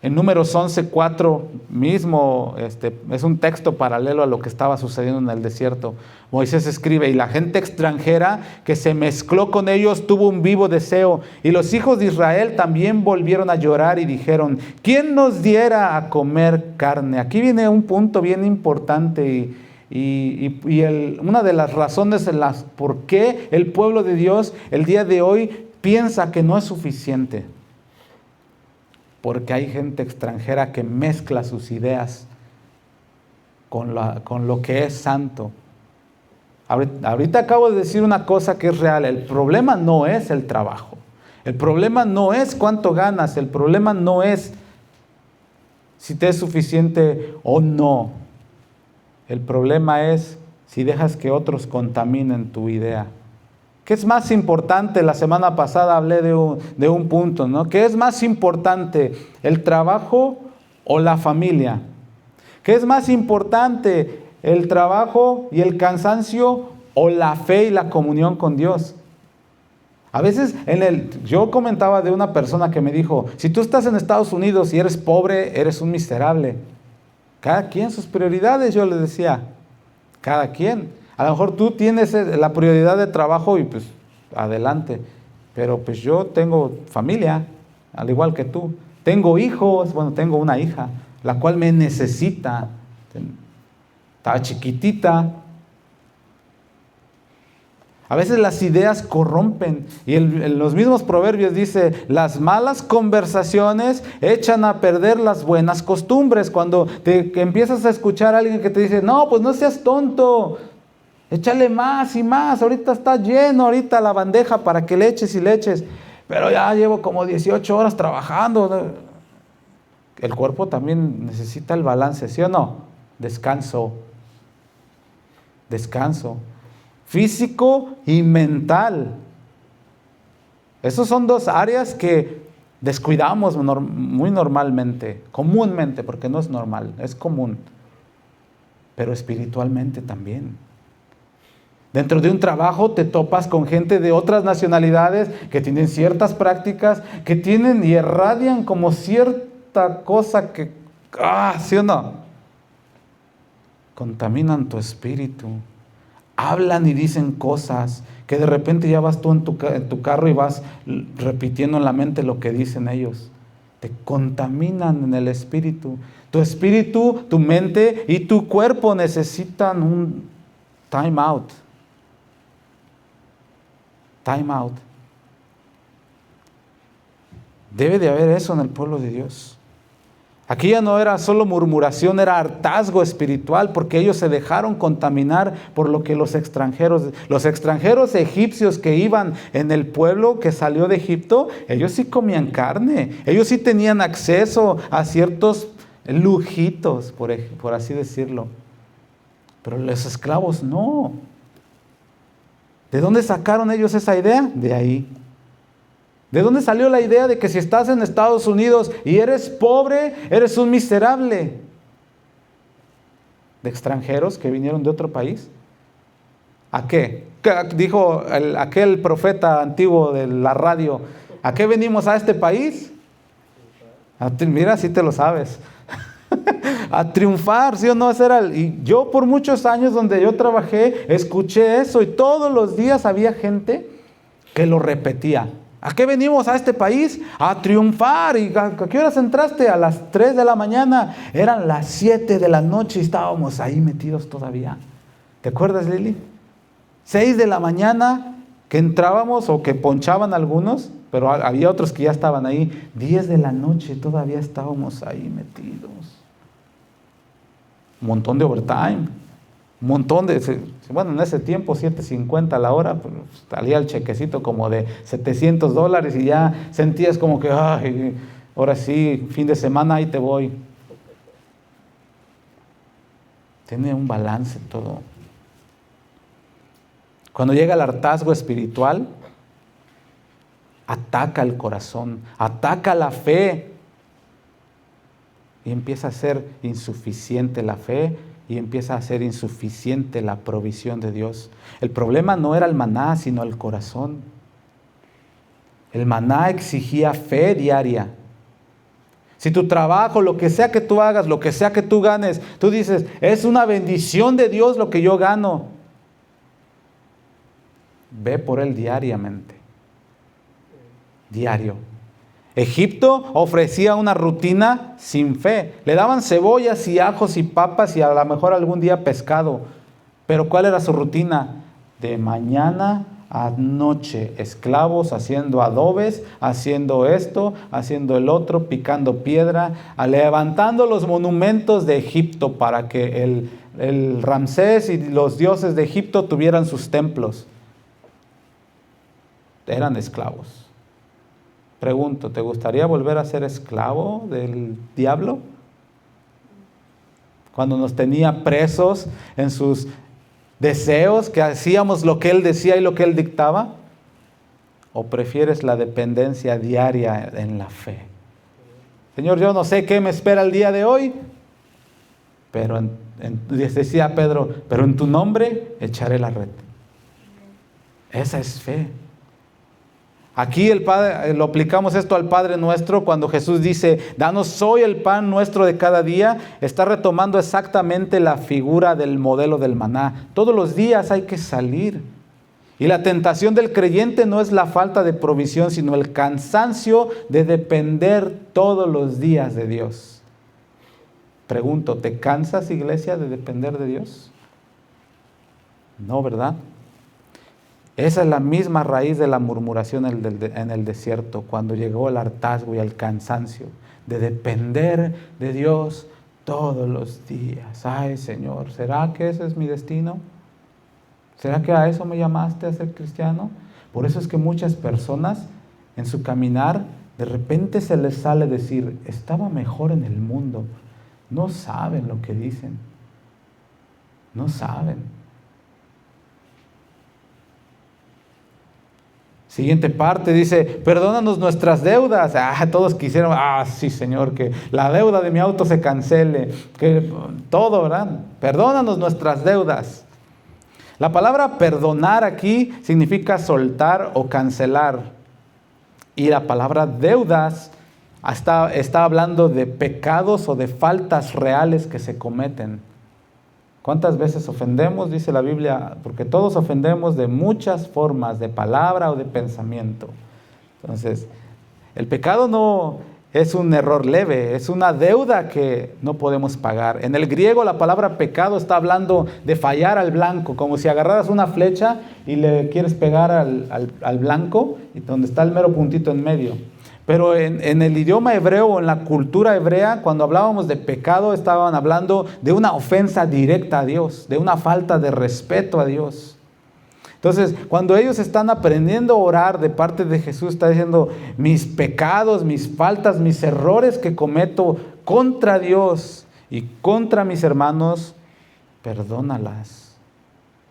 En Números 11:4 mismo, es un texto paralelo a lo que estaba sucediendo en el desierto. Moisés escribe, y la gente extranjera que se mezcló con ellos tuvo un vivo deseo, y los hijos de Israel también volvieron a llorar y dijeron, ¿quién nos diera a comer carne? Aquí viene un punto bien importante una de las razones en las por qué el pueblo de Dios el día de hoy piensa que no es suficiente. porque hay gente extranjera que mezcla sus ideas con lo que es santo. Ahorita acabo de decir una cosa que es real. El problema no es el trabajo. El problema no es cuánto ganas. El problema no es si te es suficiente o no. El problema es si dejas que otros contaminen tu idea. ¿Qué es más importante? La semana pasada hablé de un punto, ¿no? ¿Qué es más importante? ¿El trabajo o la familia? ¿Qué es más importante? ¿El trabajo y el cansancio o la fe y la comunión con Dios? A veces yo comentaba de una persona que me dijo, si tú estás en Estados Unidos y eres pobre, eres un miserable. Cada quien sus prioridades, yo le decía. Cada quien. A lo mejor tú tienes la prioridad de trabajo y pues adelante. Pero pues yo tengo familia, al igual que tú. Tengo hijos, tengo una hija, la cual me necesita. Estaba chiquitita. A veces las ideas corrompen. Y en los mismos proverbios dice, las malas conversaciones echan a perder las buenas costumbres. Cuando que empiezas a escuchar a alguien que te dice, no, pues no seas tonto. Échale más y más, ahorita está lleno, ahorita la bandeja para que le eches y le eches. Pero ya llevo como 18 horas trabajando. El cuerpo también necesita el balance, ¿sí o no? Descanso. Físico y mental. Esas son dos áreas que descuidamos muy normalmente, comúnmente, porque no es normal, es común. Pero espiritualmente también. Dentro de un trabajo te topas con gente de otras nacionalidades que tienen ciertas prácticas, que tienen y irradian como cierta cosa que, ¿sí o no? Contaminan tu espíritu. Hablan y dicen cosas que de repente ya vas tú en tu carro y vas repitiendo en la mente lo que dicen ellos. Te contaminan en el espíritu. Tu espíritu, tu mente y tu cuerpo necesitan un time out. Time out. Debe de haber eso en el pueblo de Dios. Aquí ya no era solo murmuración, era hartazgo espiritual, porque ellos se dejaron contaminar por lo que los extranjeros egipcios que iban en el pueblo que salió de Egipto, ellos sí comían carne, ellos sí tenían acceso a ciertos lujitos, por así decirlo. Pero los esclavos no. ¿De dónde sacaron ellos esa idea? De ahí. ¿De dónde salió la idea de que si estás en Estados Unidos y eres pobre, eres un miserable? ¿De extranjeros que vinieron de otro país? ¿A qué? ¿Qué dijo aquel profeta antiguo de la radio? ¿A qué venimos a este país? Mira, si te lo sabes. A triunfar, ¿sí o no? Y yo por muchos años donde yo trabajé, escuché eso y todos los días había gente que lo repetía. ¿A qué venimos a este país? A triunfar. ¿Y a qué horas entraste? A las 3 de la mañana. Eran las 7 de la noche y estábamos ahí metidos todavía. ¿Te acuerdas, Lili? 6 de la mañana que entrábamos o que ponchaban algunos, pero había otros que ya estaban ahí. 10 de la noche todavía estábamos ahí metidos. Un montón de overtime. Un montón en ese tiempo $7.50 la hora, pues, salía el chequecito como de $700 y ya sentías como que, ay, ahora sí, fin de semana ahí te voy. Tiene un balance todo. Cuando llega el hartazgo espiritual, ataca el corazón, ataca la fe y empieza a ser insuficiente la fe. Y empieza a ser insuficiente la provisión de Dios. El problema no era el maná, sino el corazón. El maná exigía fe diaria. Si tu trabajo, lo que sea que tú hagas, lo que sea que tú ganes, tú dices, es una bendición de Dios lo que yo gano. Ve por él diariamente. Diario. Egipto ofrecía una rutina sin fe. Le daban cebollas y ajos y papas y a lo mejor algún día pescado. Pero ¿cuál era su rutina? De mañana a noche, esclavos haciendo adobes, haciendo esto, haciendo el otro, picando piedra, levantando los monumentos de Egipto para que el Ramsés y los dioses de Egipto tuvieran sus templos. Eran esclavos. Pregunto, ¿te gustaría volver a ser esclavo del diablo? Cuando nos tenía presos en sus deseos, que hacíamos lo que él decía y lo que él dictaba. ¿O prefieres la dependencia diaria en la fe? Señor, yo no sé qué me espera el día de hoy, pero decía Pedro, pero en tu nombre echaré la red. Esa es fe. Aquí el Padre, lo aplicamos esto al Padre Nuestro cuando Jesús dice, danos hoy el pan nuestro de cada día. Está retomando exactamente la figura del modelo del maná. Todos los días hay que salir. Y la tentación del creyente no es la falta de provisión, sino el cansancio de depender todos los días de Dios. Pregunto, ¿te cansas, iglesia, de depender de Dios? No, ¿verdad? Esa es la misma raíz de la murmuración en el desierto, cuando llegó el hartazgo y el cansancio de depender de Dios todos los días. Ay, Señor, ¿será que ese es mi destino? ¿Será que a eso me llamaste a ser cristiano? Por eso es que muchas personas en su caminar de repente se les sale decir, estaba mejor en el mundo. No saben lo que dicen. No saben. Siguiente parte dice, perdónanos nuestras deudas. Todos quisieron, sí, Señor, que la deuda de mi auto se cancele, que todo, ¿verdad? Perdónanos nuestras deudas. La palabra perdonar aquí significa soltar o cancelar. Y la palabra deudas está hablando de pecados o de faltas reales que se cometen. ¿Cuántas veces ofendemos? Dice la Biblia, porque todos ofendemos de muchas formas, de palabra o de pensamiento. Entonces, el pecado no es un error leve, es una deuda que no podemos pagar. En el griego la palabra pecado está hablando de fallar al blanco, como si agarraras una flecha y le quieres pegar al blanco, y donde está el mero puntito en medio. Pero en el idioma hebreo o en la cultura hebrea, cuando hablábamos de pecado, estaban hablando de una ofensa directa a Dios, de una falta de respeto a Dios. Entonces, cuando ellos están aprendiendo a orar de parte de Jesús, está diciendo, mis pecados, mis faltas, mis errores que cometo contra Dios y contra mis hermanos, perdónalas.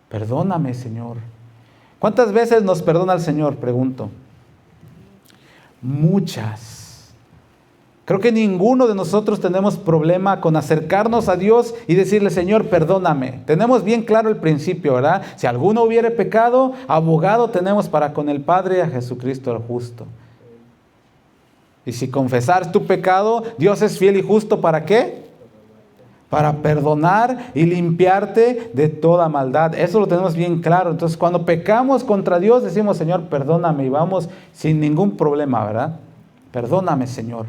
Perdóname, Señor. ¿Cuántas veces nos perdona el Señor? Pregunto. Muchas. Creo que ninguno de nosotros tenemos problema con acercarnos a Dios y decirle, Señor, perdóname. Tenemos bien claro el principio, ¿verdad? Si alguno hubiere pecado, abogado tenemos para con el Padre, a Jesucristo el justo. Y si confesar tu pecado, Dios es fiel y justo, ¿para qué? Para perdonar y limpiarte de toda maldad. Eso lo tenemos bien claro. Entonces, cuando pecamos contra Dios, decimos, Señor, perdóname, y vamos sin ningún problema, ¿verdad? Perdóname, Señor.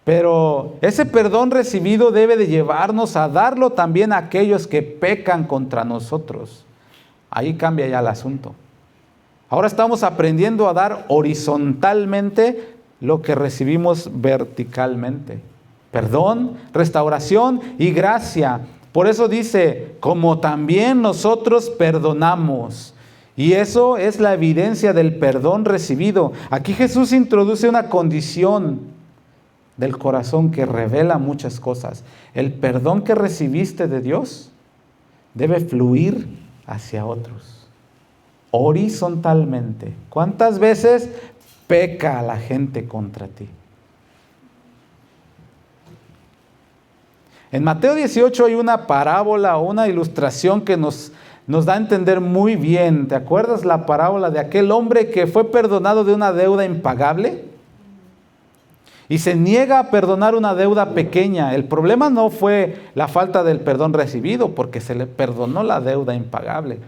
Pero ese perdón recibido debe de llevarnos a darlo también a aquellos que pecan contra nosotros. Ahí cambia ya el asunto. Ahora estamos aprendiendo a dar horizontalmente lo que recibimos verticalmente. Perdón, restauración y gracia. Por eso dice, como también nosotros perdonamos. Y eso es la evidencia del perdón recibido. Aquí Jesús introduce una condición del corazón que revela muchas cosas. El perdón que recibiste de Dios debe fluir hacia otros. Horizontalmente. ¿Cuántas veces peca la gente contra ti? En Mateo 18 hay una parábola o una ilustración que nos da a entender muy bien. ¿Te acuerdas la parábola de aquel hombre que fue perdonado de una deuda impagable? Y se niega a perdonar una deuda pequeña. El problema no fue la falta del perdón recibido, porque se le perdonó la deuda impagable.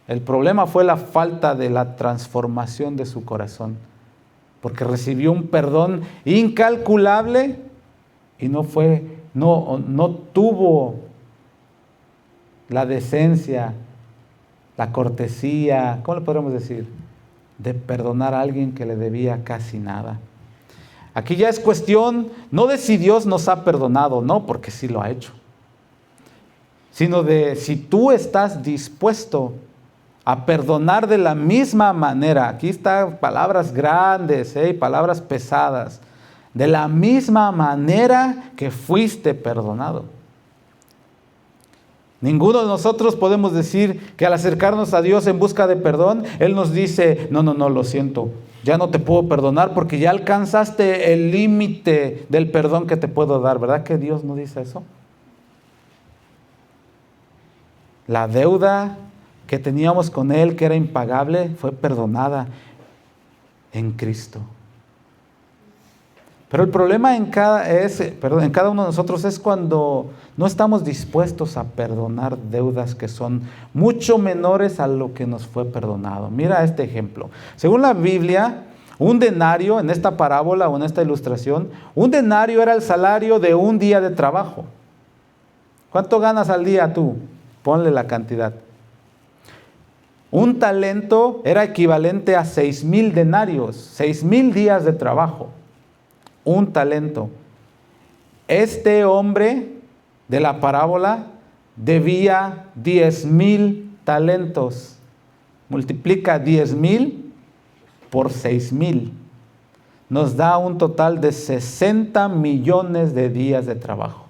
El problema fue la falta de la transformación de su corazón, porque recibió un perdón incalculable y no tuvo la decencia la cortesía, ¿cómo le podemos decir? De perdonar a alguien que le debía casi nada. Aquí ya es cuestión, no de si Dios nos ha perdonado, no, porque sí lo ha hecho, sino de si tú estás dispuesto a perdonar de la misma manera. Aquí están palabras grandes, palabras pesadas. De la misma manera que fuiste perdonado. Ninguno de nosotros podemos decir que al acercarnos a Dios en busca de perdón, Él nos dice, no, lo siento, ya no te puedo perdonar porque ya alcanzaste el límite del perdón que te puedo dar. ¿Verdad que Dios no dice eso? La deuda que teníamos con Él, que era impagable, fue perdonada en Cristo. Pero el problema en cada uno de nosotros es cuando no estamos dispuestos a perdonar deudas que son mucho menores a lo que nos fue perdonado. Mira este ejemplo. Según la Biblia, un denario, en esta parábola o en esta ilustración, un denario era el salario de un día de trabajo. ¿Cuánto ganas al día tú? Ponle la cantidad. Un talento era equivalente a 6,000 denarios, 6,000 días de trabajo. Un talento. Este hombre de la parábola debía 10,000 talentos. Multiplica 10,000 por 6,000. Nos da un total de 60 millones de días de trabajo.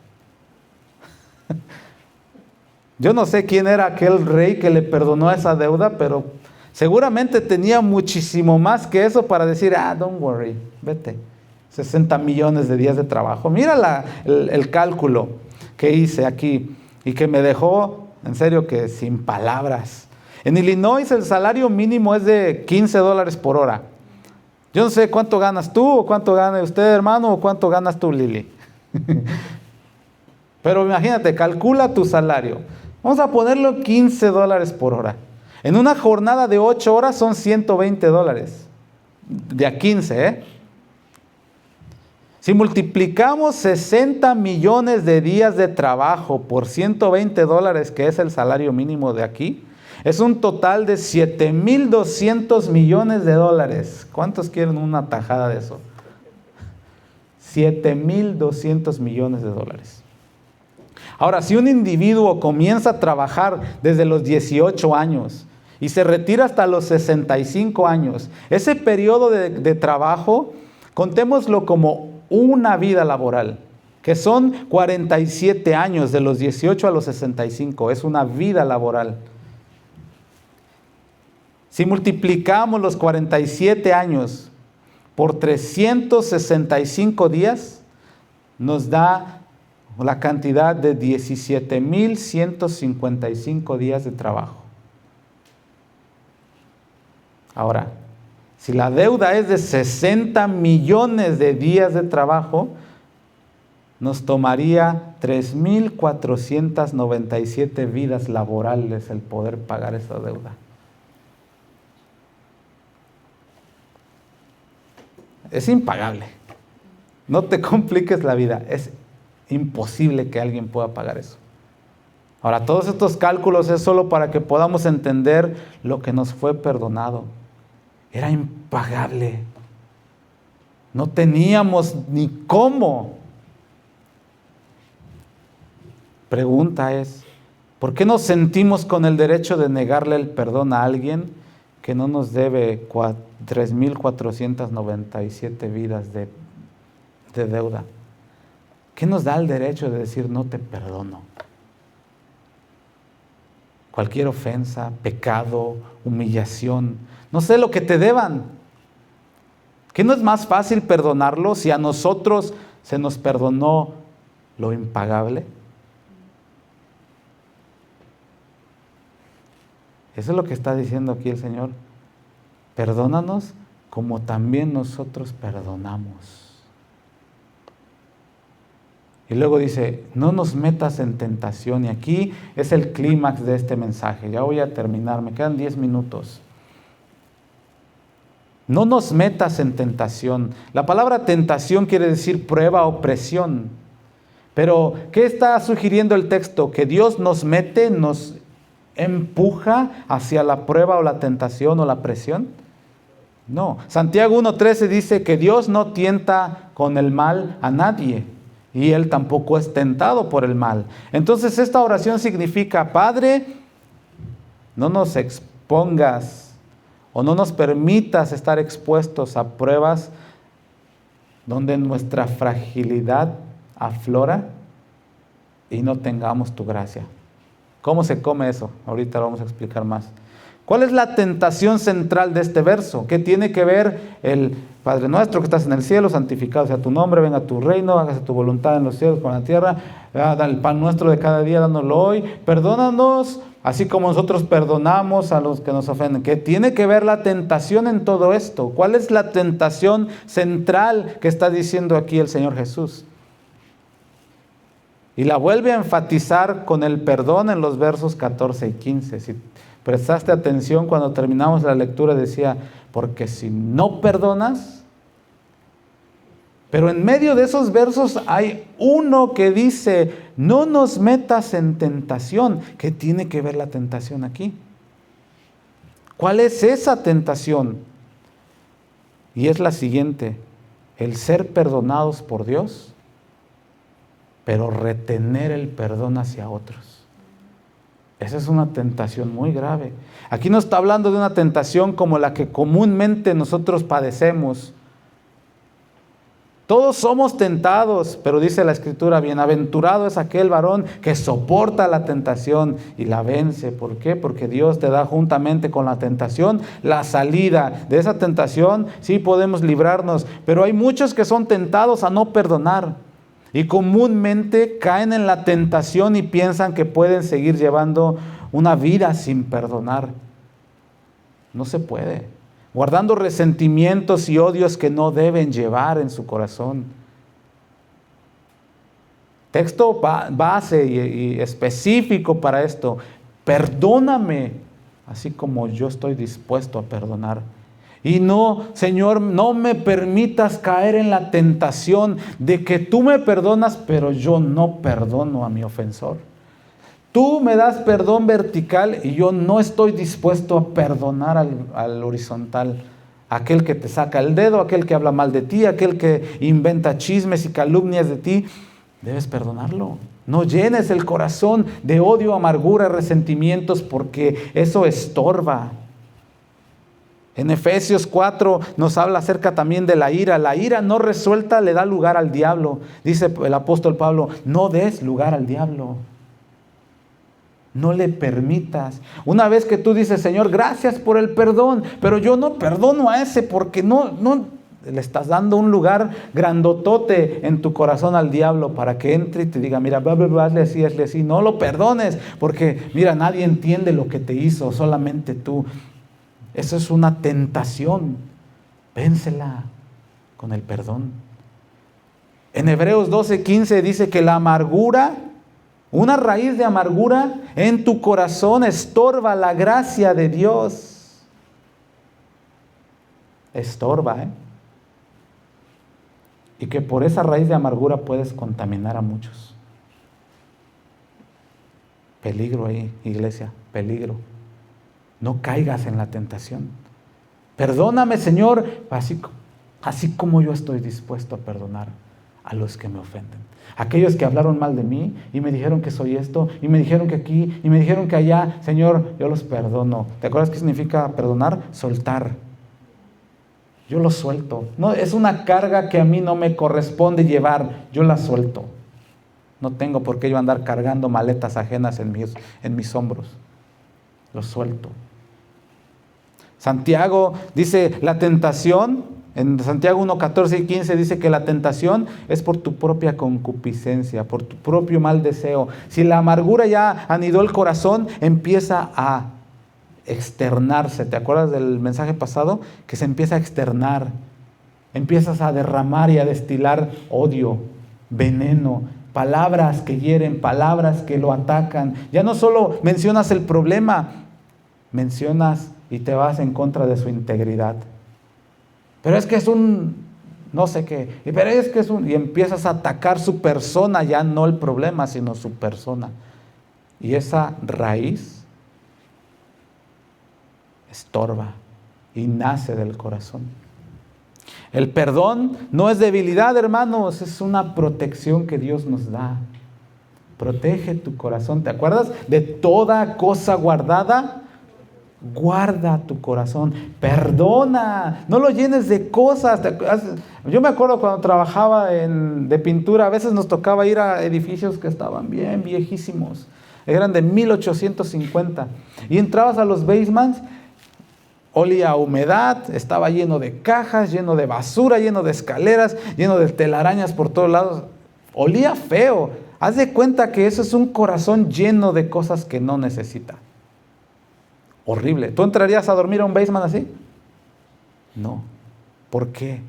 Yo no sé quién era aquel rey que le perdonó esa deuda, pero seguramente tenía muchísimo más que eso para decir, don't worry, vete. 60 millones de días de trabajo. Mira el cálculo que hice aquí y que me dejó, en serio, que sin palabras. En Illinois el salario mínimo es de $15 por hora. Yo no sé cuánto ganas tú o cuánto gana usted, hermano, o cuánto ganas tú, Lili. Pero imagínate, calcula tu salario. Vamos a ponerlo $15 por hora. En una jornada de 8 horas son $120. De a 15, Si multiplicamos 60 millones de días de trabajo por $120, que es el salario mínimo de aquí, es un total de 7,200 millones de dólares. ¿Cuántos quieren una tajada de eso? 7,200 millones de dólares. Ahora, si un individuo comienza a trabajar desde los 18 años y se retira hasta los 65 años, ese periodo de trabajo, contémoslo como una vida laboral, que son 47 años de los 18 a los 65, es una vida laboral. Si multiplicamos los 47 años por 365 días, nos da la cantidad de 17,155 días de trabajo. Ahora, si la deuda es de 60 millones de días de trabajo, nos tomaría 3,497 vidas laborales el poder pagar esa deuda. Es impagable. No te compliques la vida. Es imposible que alguien pueda pagar eso. Ahora, todos estos cálculos es solo para que podamos entender lo que nos fue perdonado. Era impagable. No teníamos ni cómo. Pregunta es, ¿por qué nos sentimos con el derecho de negarle el perdón a alguien que no nos debe 3,497 vidas de deuda? ¿Qué nos da el derecho de decir no te perdono? Cualquier ofensa, pecado, humillación, no sé lo que te deban. ¿Qué no es más fácil perdonarlo si a nosotros se nos perdonó lo impagable? Eso es lo que está diciendo aquí el Señor. Perdónanos como también nosotros perdonamos. Y luego dice, no nos metas en tentación. Y aquí es el clímax de este mensaje. Ya voy a terminar, me quedan 10 minutos. No nos metas en tentación. La palabra tentación quiere decir prueba o presión. Pero, ¿qué está sugiriendo el texto? Que Dios nos mete, nos empuja hacia la prueba o la tentación o la presión? No. Santiago 1:13 dice que Dios no tienta con el mal a nadie y Él tampoco es tentado por el mal. Entonces esta oración significa: Padre, no nos expongas o no nos permitas estar expuestos a pruebas donde nuestra fragilidad aflora y no tengamos tu gracia. ¿Cómo se come eso? Ahorita lo vamos a explicar más. ¿Cuál es la tentación central de este verso? ¿Qué tiene que ver el Padre nuestro que estás en el cielo, santificado sea tu nombre, venga tu reino, hágase tu voluntad en los cielos como en la tierra, el pan nuestro de cada día, dándolo hoy, perdónanos, así como nosotros perdonamos a los que nos ofenden? ¿Qué tiene que ver la tentación en todo esto? ¿Cuál es la tentación central que está diciendo aquí el Señor Jesús? Y la vuelve a enfatizar con el perdón en los versos 14 y 15. Si prestaste atención cuando terminamos la lectura, decía: porque si no perdonas. Pero en medio de esos versos hay uno que dice: no nos metas en tentación. ¿Qué tiene que ver la tentación aquí? ¿Cuál es esa tentación? Y es la siguiente: el ser perdonados por Dios, pero retener el perdón hacia otros. Esa es una tentación muy grave. Aquí no está hablando de una tentación como la que comúnmente nosotros padecemos. Todos somos tentados, pero dice la Escritura: bienaventurado es aquel varón que soporta la tentación y la vence. ¿Por qué? Porque Dios te da juntamente con la tentación la salida. De esa tentación sí podemos librarnos, pero hay muchos que son tentados a no perdonar. Y comúnmente caen en la tentación y piensan que pueden seguir llevando una vida sin perdonar. No se puede. Guardando resentimientos y odios que no deben llevar en su corazón. Texto base y específico para esto: perdóname, así como yo estoy dispuesto a perdonar. Y no, Señor, no me permitas caer en la tentación de que tú me perdonas, pero yo no perdono a mi ofensor. Tú me das perdón vertical y yo no estoy dispuesto a perdonar al horizontal. Aquel que te saca el dedo, aquel que habla mal de ti, aquel que inventa chismes y calumnias de ti, debes perdonarlo. No llenes el corazón de odio, amargura, resentimientos, porque eso estorba. En Efesios 4 nos habla acerca también de la ira. La ira no resuelta le da lugar al diablo. Dice el apóstol Pablo: no des lugar al diablo. No le permitas. Una vez que tú dices: Señor, gracias por el perdón, pero yo no perdono a ese, porque no le estás dando un lugar grandotote en tu corazón al diablo para que entre y te diga: mira, hazle así. No lo perdones, porque mira, nadie entiende lo que te hizo, solamente tú. Eso es una tentación. Vénsela con el perdón. En Hebreos 12:15 dice que la amargura, una raíz de amargura en tu corazón, estorba la gracia de Dios. Estorba, Y que por esa raíz de amargura puedes contaminar a muchos. Peligro ahí, iglesia, peligro. No caigas en la tentación. Perdóname, Señor, así como yo estoy dispuesto a perdonar a los que me ofenden. Aquellos que hablaron mal de mí y me dijeron que soy esto, y me dijeron que aquí, y me dijeron que allá. Señor, yo los perdono. ¿Te acuerdas qué significa perdonar? Soltar. Yo los suelto. No, es una carga que a mí no me corresponde llevar. Yo la suelto. No tengo por qué yo andar cargando maletas ajenas en mis hombros. Los suelto. Santiago dice: la tentación, en Santiago 1:14 y 15 dice que la tentación es por tu propia concupiscencia, por tu propio mal deseo. Si la amargura ya anidó el corazón, empieza a externarse. ¿Te acuerdas del mensaje pasado? Que se empieza a externar. Empiezas a derramar y a destilar odio, veneno, palabras que hieren, palabras que lo atacan. Ya no solo mencionas el problema, mencionas y te vas en contra de su integridad. Pero es que es no sé qué, pero es que y empiezas a atacar su persona, ya no el problema, sino su persona. Y esa raíz estorba y nace del corazón. El perdón no es debilidad, hermanos, es una protección que Dios nos da. Protege tu corazón. ¿Te acuerdas? De toda cosa guardada, guarda tu corazón. Perdona. No lo llenes de cosas. Yo me acuerdo cuando trabajaba de pintura, a veces nos tocaba ir a edificios que estaban bien viejísimos. Eran de 1850. Y entrabas a los basements, olía a humedad, estaba lleno de cajas, lleno de basura, lleno de escaleras, lleno de telarañas por todos lados. Olía feo. Haz de cuenta que eso es un corazón lleno de cosas que no necesita. Horrible. ¿Tú entrarías a dormir a un basement así? No. ¿Por qué?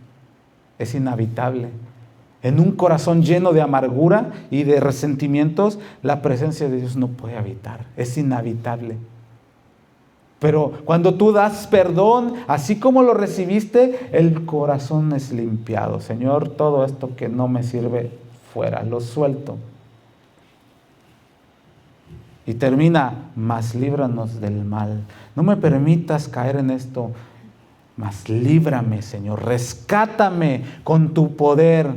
Es inhabitable. En un corazón lleno de amargura y de resentimientos, la presencia de Dios no puede habitar. Es inhabitable. Pero cuando tú das perdón, así como lo recibiste, el corazón es limpiado. Señor, todo esto que no me sirve, fuera, lo suelto. Y termina, mas líbranos del mal. No me permitas caer en esto, mas líbrame, Señor. Rescátame con tu poder.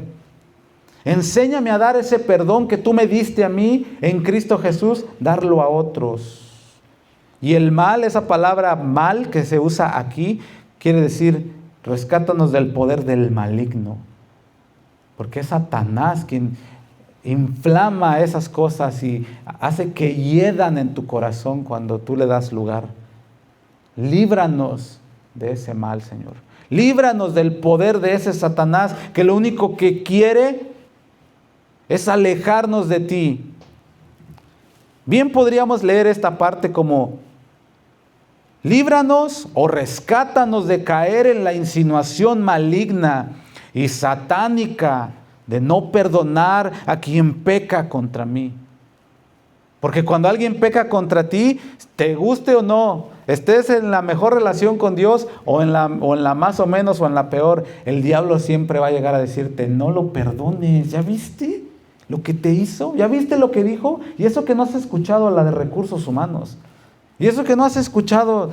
Enséñame a dar ese perdón que tú me diste a mí en Cristo Jesús, darlo a otros. Y el mal, esa palabra mal que se usa aquí, quiere decir, rescátanos del poder del maligno. Porque es Satanás quien inflama esas cosas y hace que hiedan en tu corazón cuando tú le das lugar. Líbranos de ese mal, Señor. Líbranos del poder de ese Satanás que lo único que quiere es alejarnos de ti. Bien podríamos leer esta parte como: líbranos o rescátanos de caer en la insinuación maligna y satánica de no perdonar a quien peca contra mí. Porque cuando alguien peca contra ti, te guste o no, estés en la mejor relación con Dios o en la más o menos o en la peor, el diablo siempre va a llegar a decirte: no lo perdones. ¿Ya viste lo que te hizo? ¿Ya viste lo que dijo? Y eso que no has escuchado, la de recursos humanos. Y eso que no has escuchado,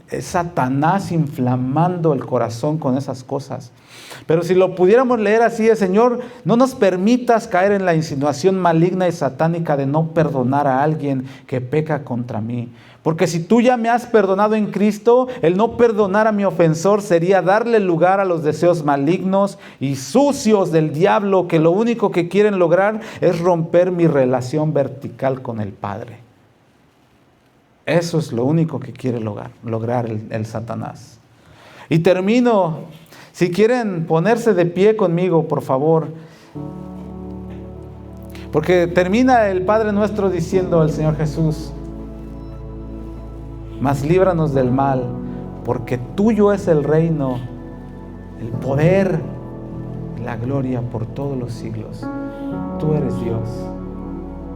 es Satanás inflamando el corazón con esas cosas. Pero si lo pudiéramos leer así, es: Señor, no nos permitas caer en la insinuación maligna y satánica de no perdonar a alguien que peca contra mí. Porque si tú ya me has perdonado en Cristo, el no perdonar a mi ofensor sería darle lugar a los deseos malignos y sucios del diablo, que lo único que quieren lograr es romper mi relación vertical con el Padre. Eso es lo único que quiere lograr el Satanás. Y termino. Si quieren ponerse de pie conmigo, por favor. Porque termina el Padre Nuestro diciendo al Señor Jesús: mas líbranos del mal, porque tuyo es el reino, el poder y la gloria por todos los siglos. Tú eres Dios.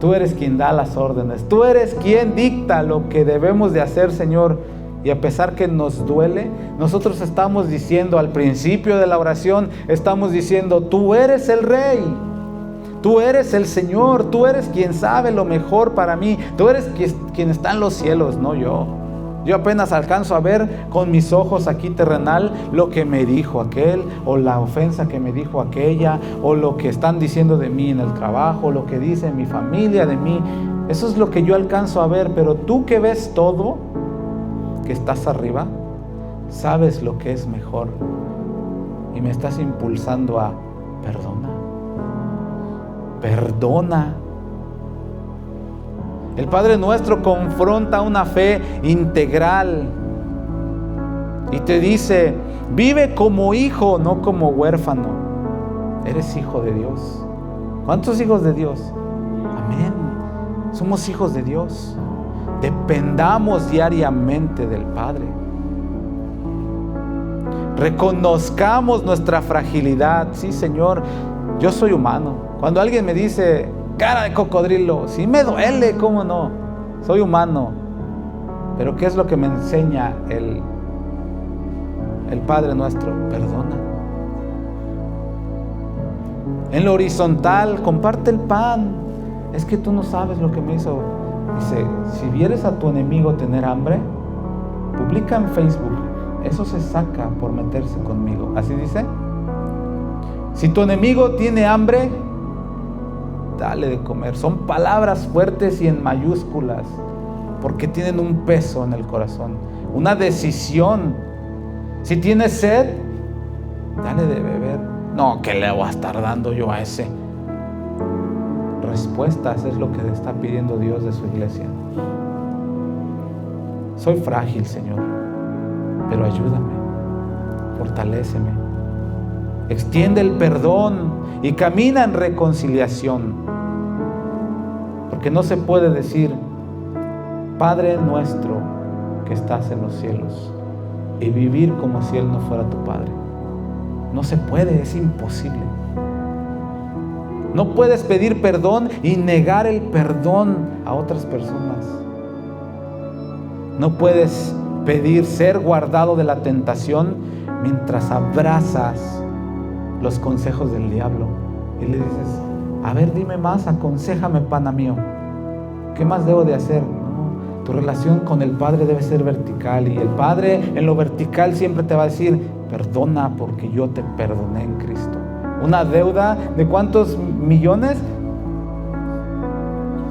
Tú eres quien da las órdenes. Tú eres quien dicta lo que debemos de hacer, Señor. Y a pesar que nos duele, nosotros estamos diciendo al principio de la oración, estamos diciendo: tú eres el Rey. Tú eres el Señor. Tú eres quien sabe lo mejor para mí. Tú eres quien está en los cielos, no yo. Yo apenas alcanzo a ver con mis ojos aquí terrenal lo que me dijo aquel, o la ofensa que me dijo aquella, o lo que están diciendo de mí en el trabajo, lo que dice mi familia de mí. Eso es lo que yo alcanzo a ver. Pero tú que ves todo, que estás arriba, sabes lo que es mejor y me estás impulsando a perdona. El Padre Nuestro confronta una fe integral y te dice: vive como hijo, no como huérfano. Eres hijo de Dios. ¿Cuántos hijos de Dios? Amén. Somos hijos de Dios. Dependamos diariamente del Padre. Reconozcamos nuestra fragilidad. Sí, Señor, yo soy humano. Cuando alguien me dice cara de cocodrilo, sí me duele, ¿cómo no? Soy humano. Pero ¿qué es lo que me enseña el Padre Nuestro? Perdona. En lo horizontal, comparte el pan. Es que tú no sabes lo que me hizo. Dice: si vieres a tu enemigo tener hambre, publica en Facebook, eso se saca por meterse conmigo. Así dice. Si tu enemigo tiene hambre, dale de comer. Son palabras fuertes y en mayúsculas, porque tienen un peso en el corazón, una decisión. Si tienes sed, dale de beber. No, ¿qué le voy a estar dando yo a ese? Respuestas es lo que está pidiendo Dios de su iglesia. Soy frágil, Señor, pero ayúdame, fortaléceme. Extiende el perdón y camina en reconciliación. Porque no se puede decir, Padre nuestro que estás en los cielos, y vivir como si Él no fuera tu Padre. No se puede, es imposible. No puedes pedir perdón y negar el perdón a otras personas. No puedes pedir ser guardado de la tentación mientras abrazas los consejos del diablo y le dices, a ver, dime más, aconséjame, pana mío, ¿qué más debo de hacer? No, tu relación con el Padre debe ser vertical, y el Padre en lo vertical siempre te va a decir, perdona porque yo te perdoné en Cristo. Una deuda de ¿cuántos millones?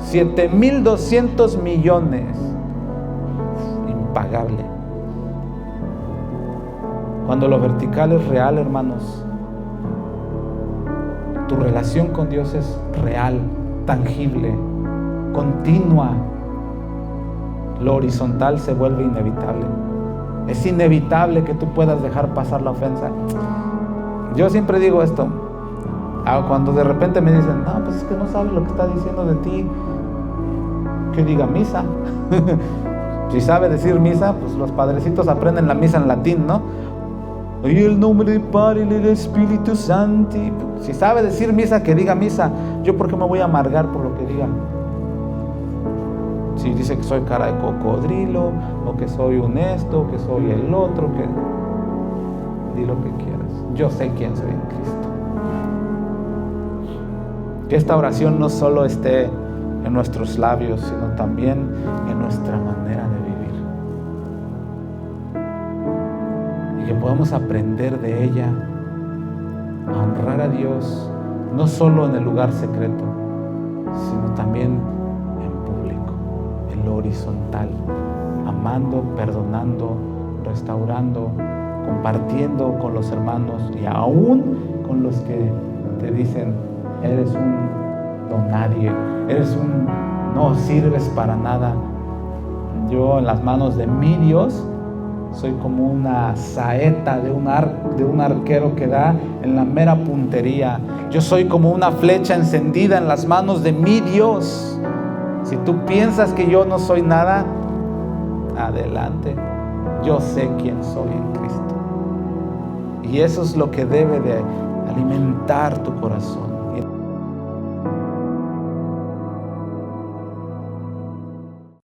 7,200 millones. Impagable. Cuando lo vertical es real, hermanos, tu relación con Dios es real, tangible, continua. Lo horizontal se vuelve inevitable. Es inevitable que tú puedas dejar pasar la ofensa. Yo siempre digo esto, cuando de repente me dicen, no, pues es que no sabes lo que está diciendo de ti, que diga misa. Si sabe decir misa, pues los padrecitos aprenden la misa en latín, ¿no? Y el nombre del Padre y del Espíritu Santo. Si sabe decir misa, que diga misa. ¿Yo por qué me voy a amargar por lo que diga? Si dice que soy cara de cocodrilo, o que soy un esto, que soy el otro, que di lo que quieras. Yo sé quién soy en Cristo. Que esta oración no solo esté en nuestros labios, sino también en nuestra manera de vivir. Y que podamos aprender de ella a honrar a Dios, no solo en el lugar secreto, sino también en público, en lo horizontal, amando, perdonando, restaurando, compartiendo con los hermanos y aún con los que te dicen, eres un don nadie, no sirves para nada. Yo en las manos de mi Dios soy como una saeta de un arquero que da en la mera puntería. Yo soy como una flecha encendida en las manos de mi Dios. Si tú piensas que yo no soy nada, adelante. Yo sé quién soy en Cristo. Y eso es lo que debe de alimentar tu corazón.